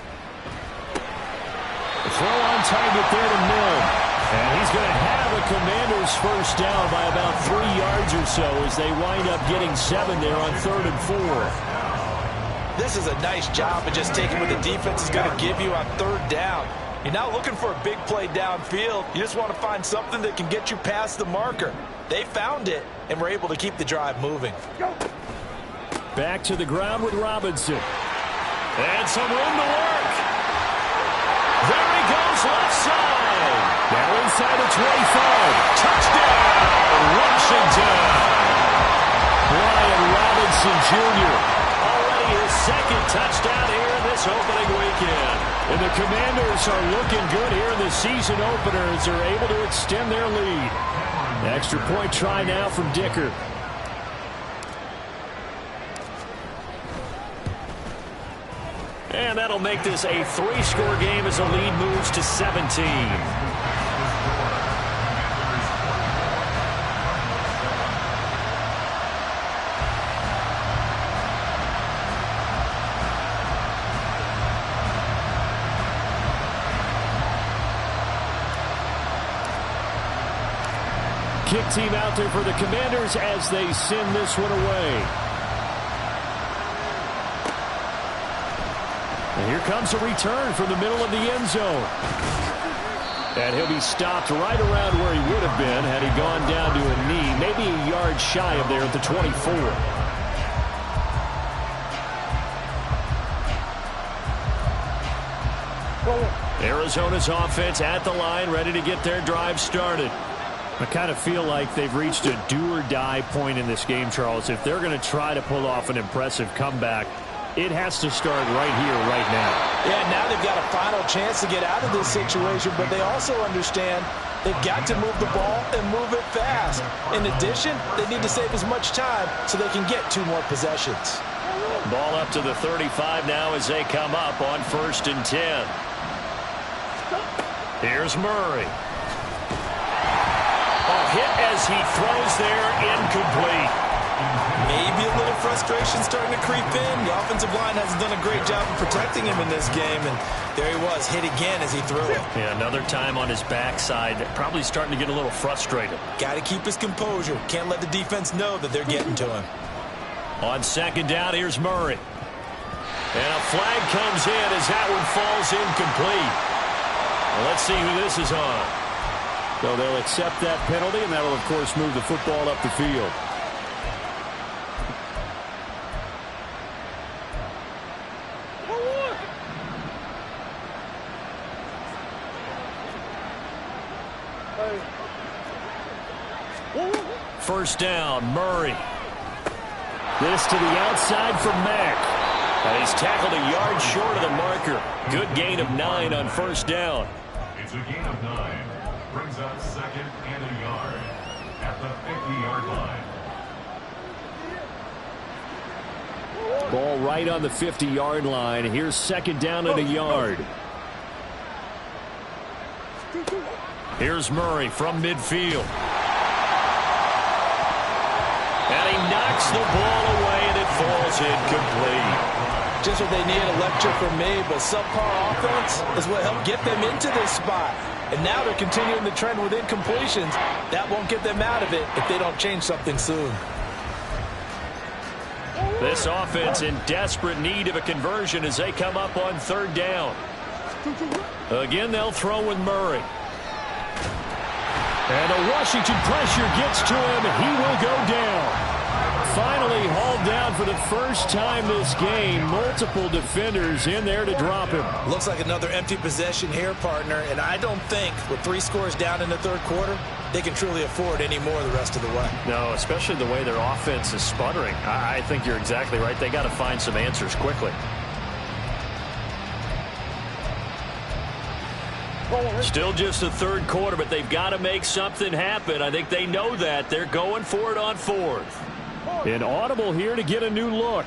Throw on target there to Milne. And he's going to have a Commanders first down by about 3 yards or so as they wind up getting 7 there on 3rd and 4. This is a nice job of just taking what the defense is going to give you on 3rd down. You're not looking for a big play downfield. You just want to find something that can get you past the marker. They found it and were able to keep the drive moving. Back to the ground with Robinson. And some room to work. There he goes left side. Now inside the 25. Touchdown, Washington. Brian Robinson Jr. already his 2nd touchdown here in this opening weekend. And the Commanders are looking good here in the season opener as they're able to extend their lead. Extra point try now from Dicker. And that'll make this a 3-score game as the lead moves to 17. Kick team out there for the Commanders as they send this one away. And here comes a return from the middle of the end zone. And he'll be stopped right around where he would have been had he gone down to a knee, maybe a yard shy of there at the 24. Arizona's offense at the line, ready to get their drive started. I kind of feel like they've reached a do-or-die point in this game, Charles. If they're going to try to pull off an impressive comeback, it has to start right here, right now. Yeah, now they've got a final chance to get out of this situation, but they also understand they've got to move the ball and move it fast. In addition, they need to save as much time so they can get 2 more possessions. Ball up to the 35 now as they come up on 1st and 10. Here's Murray. A hit as he throws there, incomplete. Maybe a little frustration starting to creep in. The offensive line hasn't done a great job of protecting him in this game, and there he was, hit again as he threw it. Yeah, another time on his backside, probably starting to get a little frustrated. Got to keep his composure. Can't let the defense know that they're getting to him. On 2nd down, here's Murray. And a flag comes in as that one falls incomplete. Let's see who this is on. So they'll accept that penalty, and that will, of course, move the football up the field. First down, Murray. This to the outside for Mack. And he's tackled a yard short of the marker. Good gain of 9 on first down. It's a gain of 9. Brings up 2nd and a yard at the 50-yard line. Ball right on the 50-yard line. Here's 2nd down and a yard. Here's Murray from midfield. And he knocks the ball away, and it falls incomplete. Just what they need, a lecture from me, but subpar offense is what helped get them into this spot. And now they're continuing the trend with incompletions. That won't get them out of it if they don't change something soon. This offense in desperate need of a conversion as they come up on 3rd down. Again, they'll throw with Murray. And a Washington pressure gets to him. He will go down. Finally hauled down for the first time this game. Multiple defenders in there to drop him. Looks like another empty possession here, partner. And I don't think with 3 scores down in the 3rd quarter, they can truly afford any more the rest of the way. No, especially the way their offense is sputtering. I think you're exactly right. They got to find some answers quickly. Still just the 3rd quarter, but they've got to make something happen. I think they know that. They're going for it on 4th. An audible here to get a new look.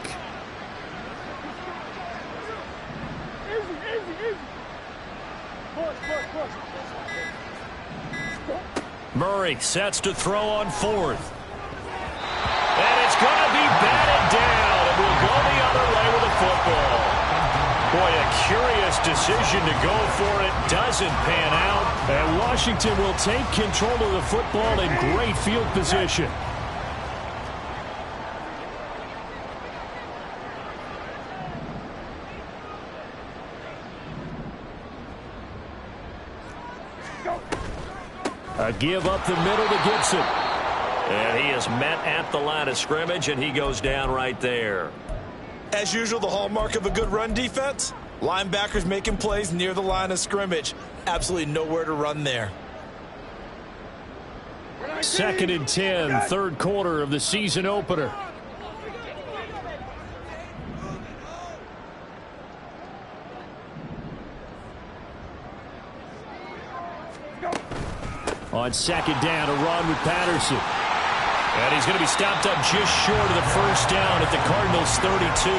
Murray sets to throw on 4th. And it's going to be batted down. It will go the other way with the football. Boy, a curious decision to go for it. Doesn't pan out. And Washington will take control of the football in great field position. A give up the middle to Gibson. And he is met at the line of scrimmage, and he goes down right there. As usual, the hallmark of a good run defense, linebackers making plays near the line of scrimmage. Absolutely nowhere to run there. 2nd and 10, 3rd quarter of the season opener. On 2nd down, a run with Patterson. And he's going to be stopped up just short of the first down at the Cardinals' 32.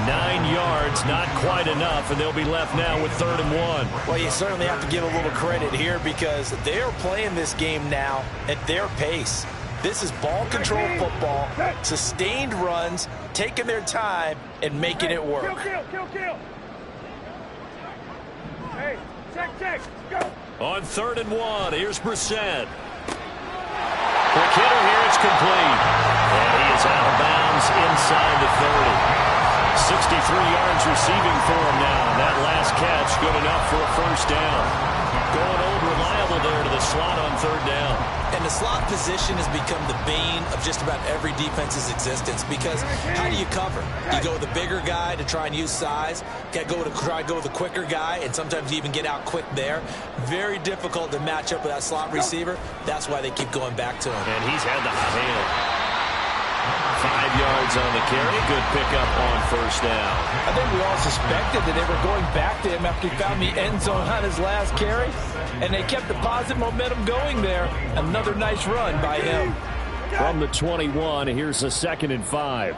9 yards, not quite enough, and they'll be left now with 3rd and 1. Well, you certainly have to give a little credit here because they're playing this game now at their pace. This is ball control football, sustained runs, taking their time, and making it work. Kill. Hey, check, go. On 3rd and 1, here's Brissett. Quick hitter here, it's complete. And he is out of bounds inside the 30. 63 yards receiving for him now. That last catch good enough for a first down. Going old reliable there to the slot on 3rd down. And the slot position has become the bane of just about every defense's existence because how do you cover? You go with the bigger guy to try and use size. You try to go with the quicker guy, and sometimes you even get out quick there. Very difficult to match up with that slot receiver. That's why they keep going back to him. And he's had the hot hand. 5 yards on the carry. Good pickup on first down. I think we all suspected that they were going back to him after he found the end zone on his last carry. And they kept the positive momentum going there. Another nice run by him. From the 21, here's a 2nd and 5.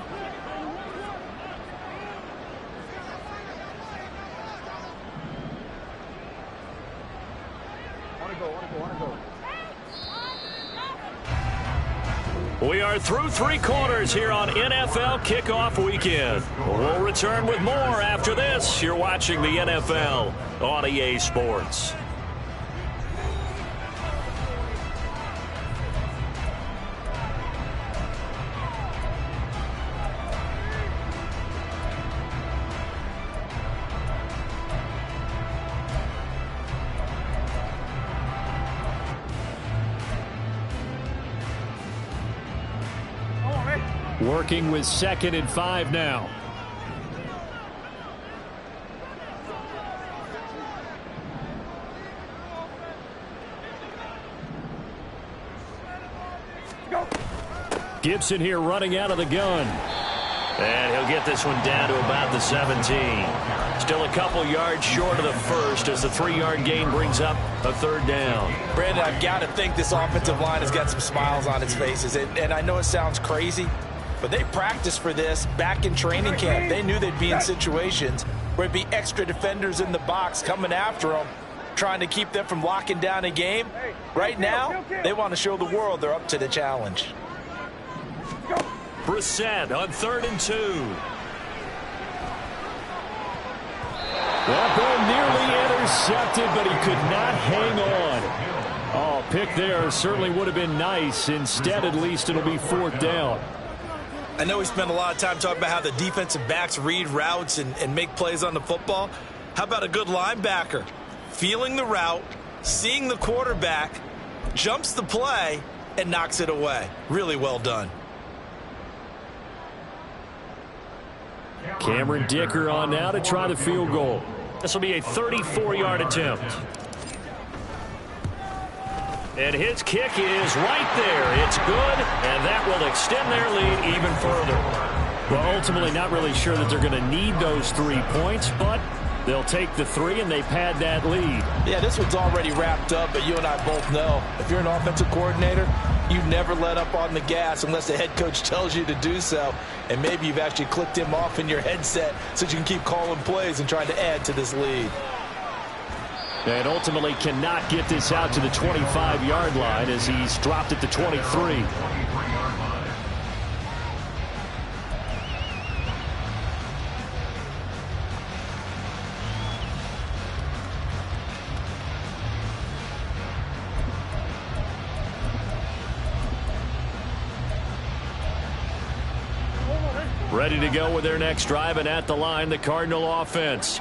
We are through 3 quarters here on NFL Kickoff Weekend. We'll return with more after this. You're watching the NFL on EA Sports. Working with 2nd and 5 now. Gibson here running out of the gun. And he'll get this one down to about the 17. Still a couple yards short of the first as the 3-yard gain brings up a 3rd down. Brandon, I've got to think this offensive line has got some smiles on its faces. And I know it sounds crazy, but they practiced for this back in training camp. They knew they'd be in situations where it'd be extra defenders in the box coming after them, trying to keep them from locking down a game. Right now, they want to show the world they're up to the challenge. Brissett on 3rd and 2. That ball nearly intercepted, but he could not hang on. Oh, pick there certainly would have been nice. Instead, at least it'll be 4th down. I know we spent a lot of time talking about how the defensive backs read routes and make plays on the football. How about a good linebacker? Feeling the route, seeing the quarterback, jumps the play, and knocks it away. Really well done. Cameron Dicker on now to try the field goal. This will be a 34-yard attempt. And his kick is right there. It's good, and that will extend their lead even further. Well, ultimately not really sure that they're going to need those 3 points, but they'll take the 3 and they pad that lead. Yeah, this one's already wrapped up, but you and I both know if you're an offensive coordinator, you never let up on the gas unless the head coach tells you to do so. And maybe you've actually clicked him off in your headset so you can keep calling plays and trying to add to this lead. And ultimately cannot get this out to the 25-yard line as he's dropped at the 23. Ready to go with their next drive, and at the line, the Cardinal offense.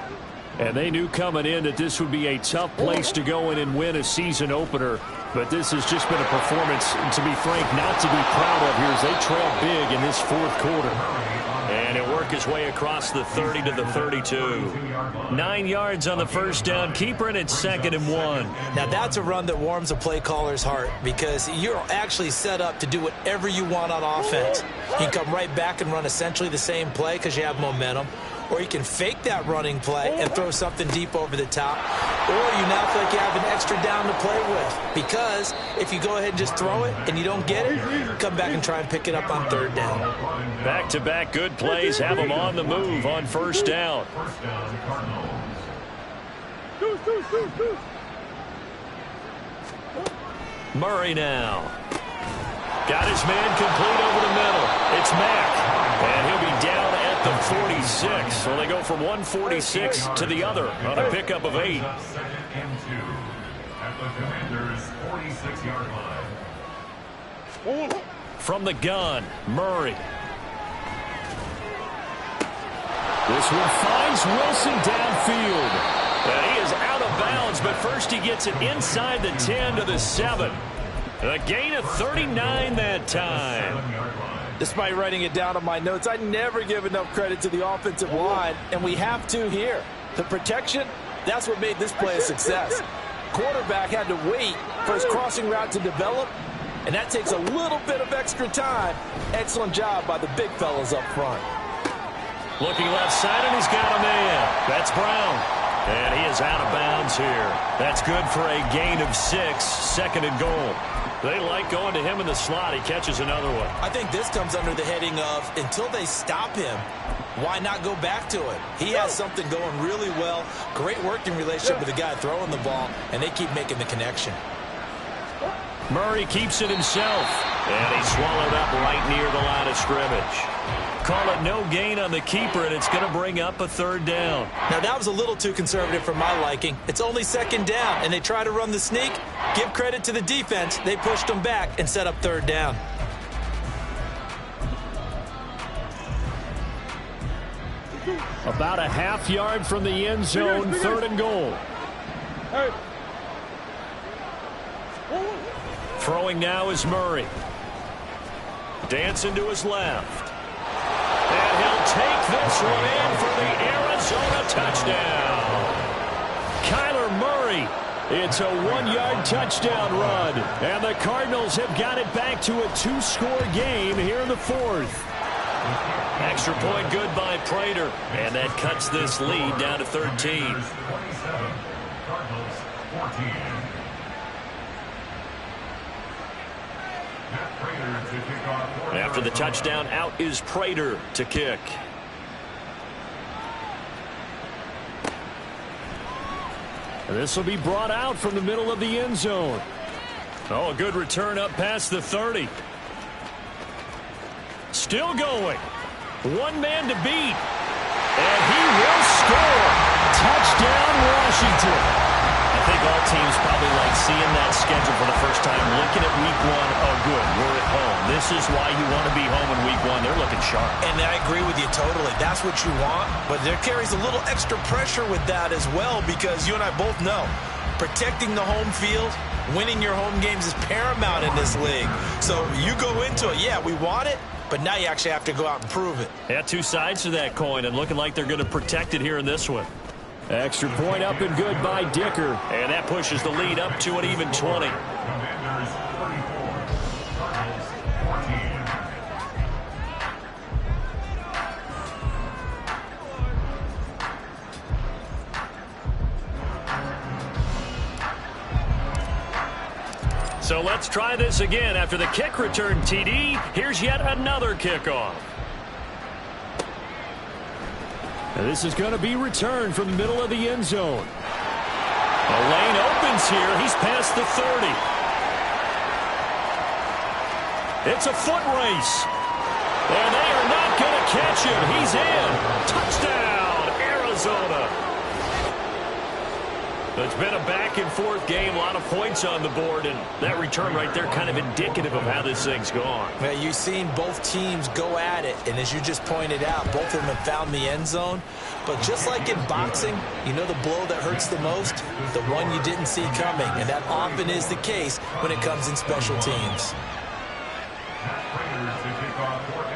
And they knew coming in that this would be a tough place to go in and win a season opener. But this has just been a performance, to be frank, not to be proud of here as they trail big in this 4th quarter. And he'll work his way across the 30 to the 32. 9 yards on the 1st down. Keeper, and it's 2nd and 1. Now that's a run that warms a play caller's heart because you're actually set up to do whatever you want on offense. You can come right back and run essentially the same play because you have momentum. Or you can fake that running play and throw something deep over the top. Or you now feel like you have an extra down to play with. Because if you go ahead and just throw it and you don't get it, come back and try and pick it up on 3rd down. Back-to-back good plays have them on the move on 1st down. Murray now. Got his man complete over the middle. It's Mack. And he'll be down at the 46. So they go from 146 to the other on a pickup of 8. 2nd and 2 at the Commanders' 46-yard line. From the gun, Murray. This one finds Wilson downfield. And he is out of bounds, but first he gets it inside the 10 to the 7. A gain of 39 that time. Despite writing it down on my notes, I never give enough credit to the offensive line, and we have to here. The protection, that's what made this play a success. Quarterback had to wait for his crossing route to develop, and that takes a little bit of extra time. Excellent job by the big fellas up front. Looking left side, and he's got a man. That's Brown. And he is out of bounds here. That's good for a gain of 6, 2nd and goal. They like going to him in the slot. He catches another one. I think this comes under the heading of until they stop him, why not go back to it? He has something going really well. Great working relationship with the guy throwing the ball, and they keep making the connection. Murray keeps it himself. And he's swallowed up right near the line of scrimmage. Call it no gain on the keeper, and it's going to bring up a 3rd down. Now, that was a little too conservative for my liking. It's only 2nd down, and they try to run the sneak. Give credit to the defense. They pushed them back and set up 3rd down. About a half yard from the end zone, 3rd and goal. Throwing now is Murray. Dancing to his left. take this one in for the Arizona touchdown. Kyler Murray. It's a 1-yard touchdown run. And the Cardinals have got it back to a 2-score game here in the fourth. Extra point good by Prater. And that cuts this lead down to 13. 27, Cardinals 14. Matt Prater to kick off. After the touchdown, out is Prater to kick. And this will be brought out from the middle of the end zone. Oh, a good return up past the 30. Still going. One man to beat. And he will score. Touchdown, Washington. I think all teams probably like seeing that schedule for the first time, looking at week one. Oh, good, we're at home. This is why you want to be home in week one. They're looking sharp. And I agree with you totally. That's what you want. But there carries a little extra pressure with that as well, because you and I both know protecting the home field, winning your home games is paramount in this league. So you go into it, yeah, we want it, but now you actually have to go out and prove it. Yeah, two sides to that coin, and looking like they're going to protect it here in this one. Extra point up and good by Dicker. And that pushes the lead up to an even 20. Commanders 34, Cardinals 14. So let's try this again. After the kick return TD, here's yet another kickoff. And this is going to be returned from the middle of the end zone. The lane opens here. He's past the 30. It's a foot race. And they are not going to catch him. He's in. Touchdown, Arizona. It's been a back-and-forth game, a lot of points on the board, and that return right there kind of indicative of how this thing's gone. Well, you've seen both teams go at it, and as you just pointed out, both of them have found the end zone. But just like in boxing, you know the blow that hurts the most? The one you didn't see coming, and that often is the case when it comes in special teams.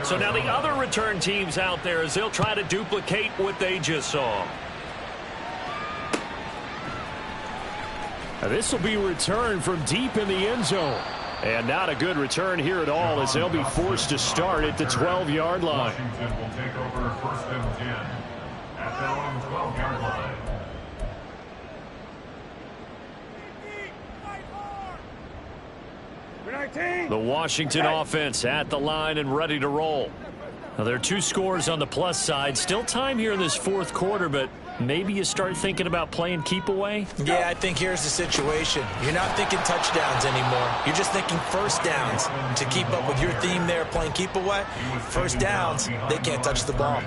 So now the other return teams out there as they'll try to duplicate what they just saw. This will be returned from deep in the end zone. And not a good return here at all as they'll be forced to start at the 12-yard line. Washington will take over first and 10 at their own 12-yard line. The Washington offense at the line and ready to roll. Now, there are two scores on the plus side. Still time here in this fourth quarter, but maybe you start thinking about playing keep away? Yeah, I think here's the situation. You're not thinking touchdowns anymore. You're just thinking first downs. To keep up with your theme there, playing keep away, first downs, they can't touch the ball.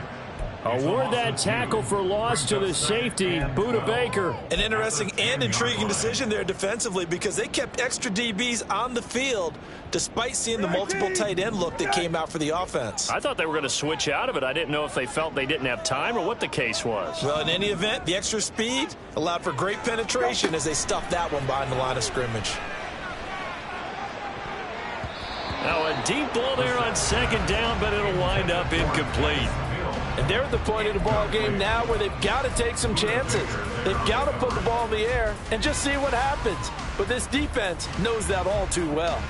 Award that tackle for loss to the safety, Budda Baker. An interesting and intriguing decision there defensively, because they kept extra DBs on the field despite seeing the multiple tight end look that came out for the offense. I thought they were going to switch out of it. I didn't know if they felt they didn't have time or what the case was. Well, in any event, the extra speed allowed for great penetration as they stuffed that one behind the line of scrimmage. Now a deep ball there on second down, but it'll wind up incomplete. And they're at the point of the ball game now where they've got to take some chances. They've got to put the ball in the air and just see what happens. But this defense knows that all too well.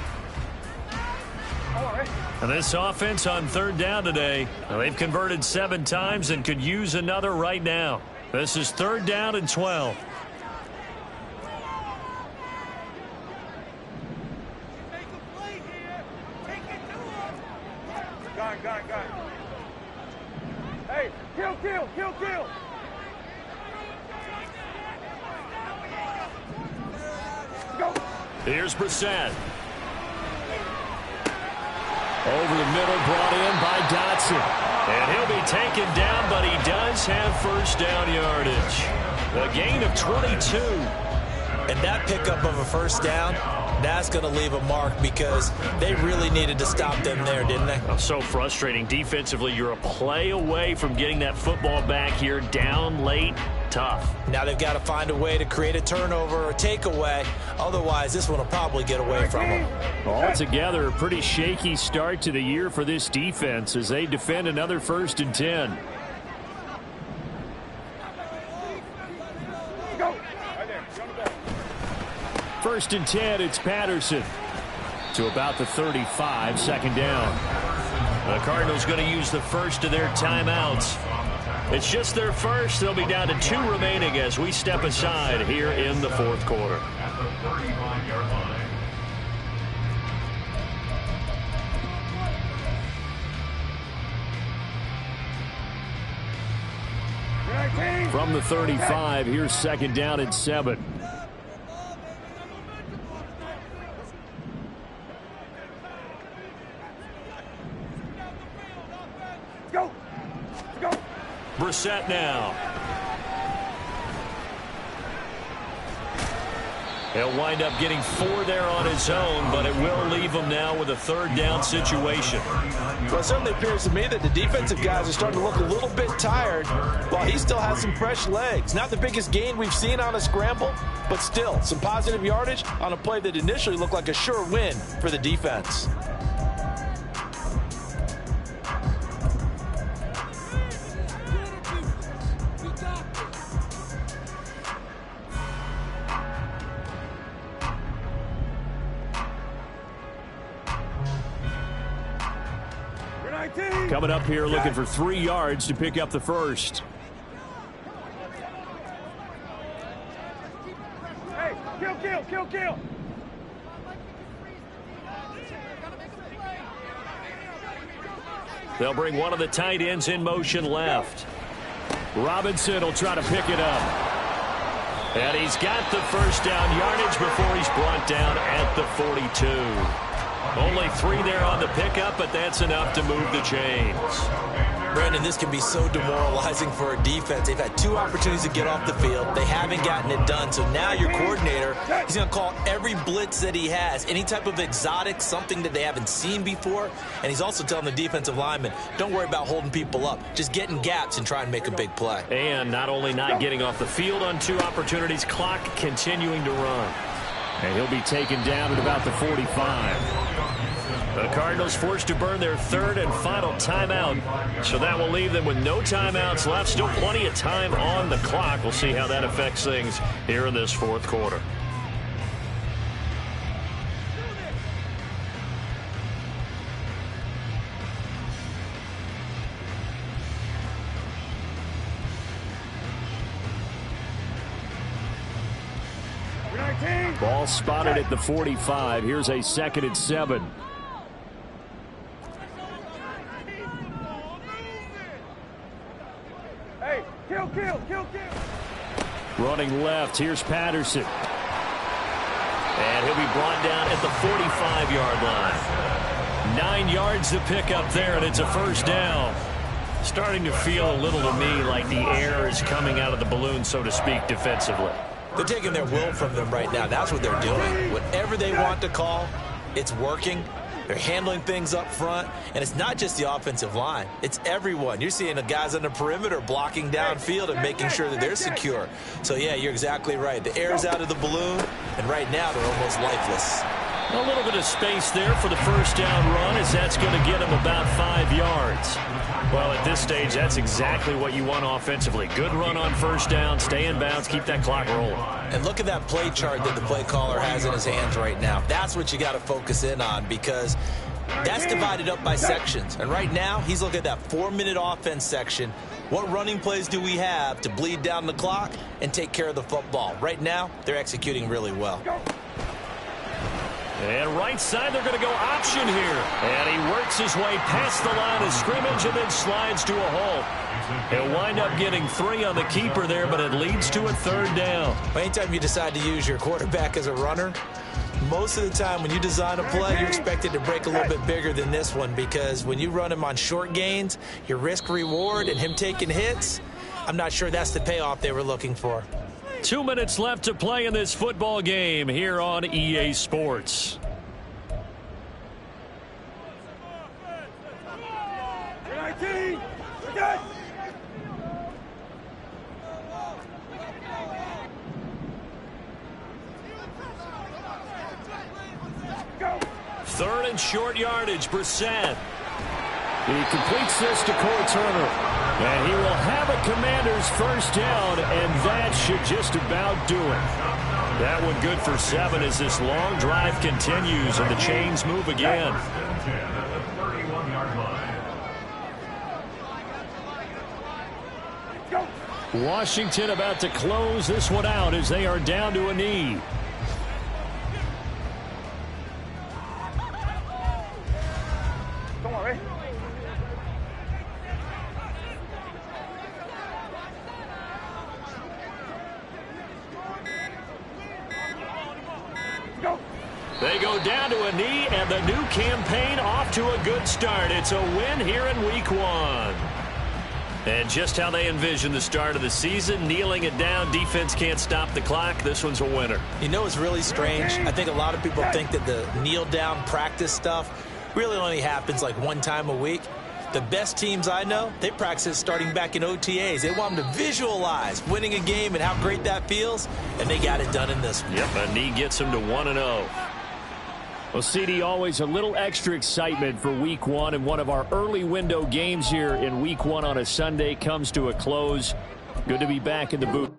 And this offense on third down today, they've converted 7 times and could use another right now. This is third down and 12. Got it. Hey, kill. Go. Here's Brissett. Over the middle, brought in by Dotson. And he'll be taken down, but he does have first down yardage. A gain of 22. And that pickup of a first down, that's going to leave a mark, because they really needed to stop them there, didn't they? So frustrating. Defensively, you're a play away from getting that football back here, down late. Tough. Now they've got to find a way to create a turnover or takeaway. Otherwise, this one will probably get away from them. Altogether, a pretty shaky start to the year for this defense as they defend another 1st and 10. Go. 1st and 10, it's Patterson. To about the 35, 2nd down. The Cardinals going to use the first of their timeouts. It's just their first. They'll be down to 2 remaining as we step aside here in the 4th quarter. At the 35-yard line. From the 35, here's 2nd down and 7. Go. Go. Brissett now. He'll wind up getting 4 there on his own, but it will leave him now with a 3rd down situation. Well, it certainly appears to me that the defensive guys are starting to look a little bit tired while he still has some fresh legs. Not the biggest gain we've seen on a scramble, but still some positive yardage on a play that initially looked like a sure win for the defense. Coming up here looking for 3 yards to pick up the first. Hey, kill. They'll bring one of the tight ends in motion left. Robinson will try to pick it up. And he's got the first down yardage before he's brought down at the 42. Only 3 there on the pickup, but that's enough to move the chains. Brandon, this can be so demoralizing for a defense. They've had 2 opportunities to get off the field. They haven't gotten it done. So now your coordinator, he's going to call every blitz that he has, any type of exotic, something that they haven't seen before. And he's also telling the defensive linemen, don't worry about holding people up. Just get in gaps and try and make a big play. And not only not getting off the field on 2 opportunities, clock continuing to run. And he'll be taken down at about the 45. The Cardinals forced to burn their 3rd and final timeout. So that will leave them with no timeouts left. Still plenty of time on the clock. We'll see how that affects things here in this 4th quarter. Ball spotted at the 45. Here's a 2nd and 7. Hey, kill. Running left, here's Patterson. And he'll be brought down at the 45-yard line. 9 yards to pick up there, and it's a 1st down. Starting to feel a little to me like the air is coming out of the balloon, so to speak, defensively. They're taking their will from them right now. That's what they're doing. Whatever they want to call, it's working. They're handling things up front, and it's not just the offensive line. It's everyone. You're seeing the guys on the perimeter blocking downfield and making sure that they're secure. So, yeah, you're exactly right. The air's out of the balloon, and right now they're almost lifeless. A little bit of space there for the 1st down run, as that's going to get him about 5 yards. Well, at this stage, that's exactly what you want offensively. Good run on 1st down, stay in bounds, keep that clock rolling. And look at that play chart that the play caller has in his hands right now. That's what you got to focus in on, because that's divided up by sections. And right now, he's looking at that 4-minute offense section. What running plays do we have to bleed down the clock and take care of the football? Right now, they're executing really well. And right side, they're going to go option here. And he works his way past the line of scrimmage and then slides to a halt. He'll wind up getting 3 on the keeper there, but it leads to a 3rd down. Anytime you decide to use your quarterback as a runner, most of the time when you design a play, you're expected to break a little bit bigger than this one, because when you run him on short gains, your risk-reward and him taking hits, I'm not sure that's the payoff they were looking for. 2 minutes left to play in this football game here on EA Sports. Third and short yardage, Brissett. He completes this to Cole Turner. And he will have a Commanders first down, and that should just about do it. That one good for 7 as this long drive continues and the chains move again. Washington about to close this one out as they are down to a knee. Come on, Ray. Go. They go down to a knee, and the new campaign off to a good start. It's a win here in Week 1. And just how they envision the start of the season, kneeling it down, defense can't stop the clock. This one's a winner. You know, it's really strange. I think a lot of people think that the kneel-down practice stuff really only happens like one time a week. The best teams I know, they practice it starting back in OTAs. They want them to visualize winning a game and how great that feels, and they got it done in this one. Yep, a knee gets them to 1-0. Well, CD, always a little extra excitement for Week 1, and one of our early window games here in Week 1 on a Sunday comes to a close. Good to be back in the booth.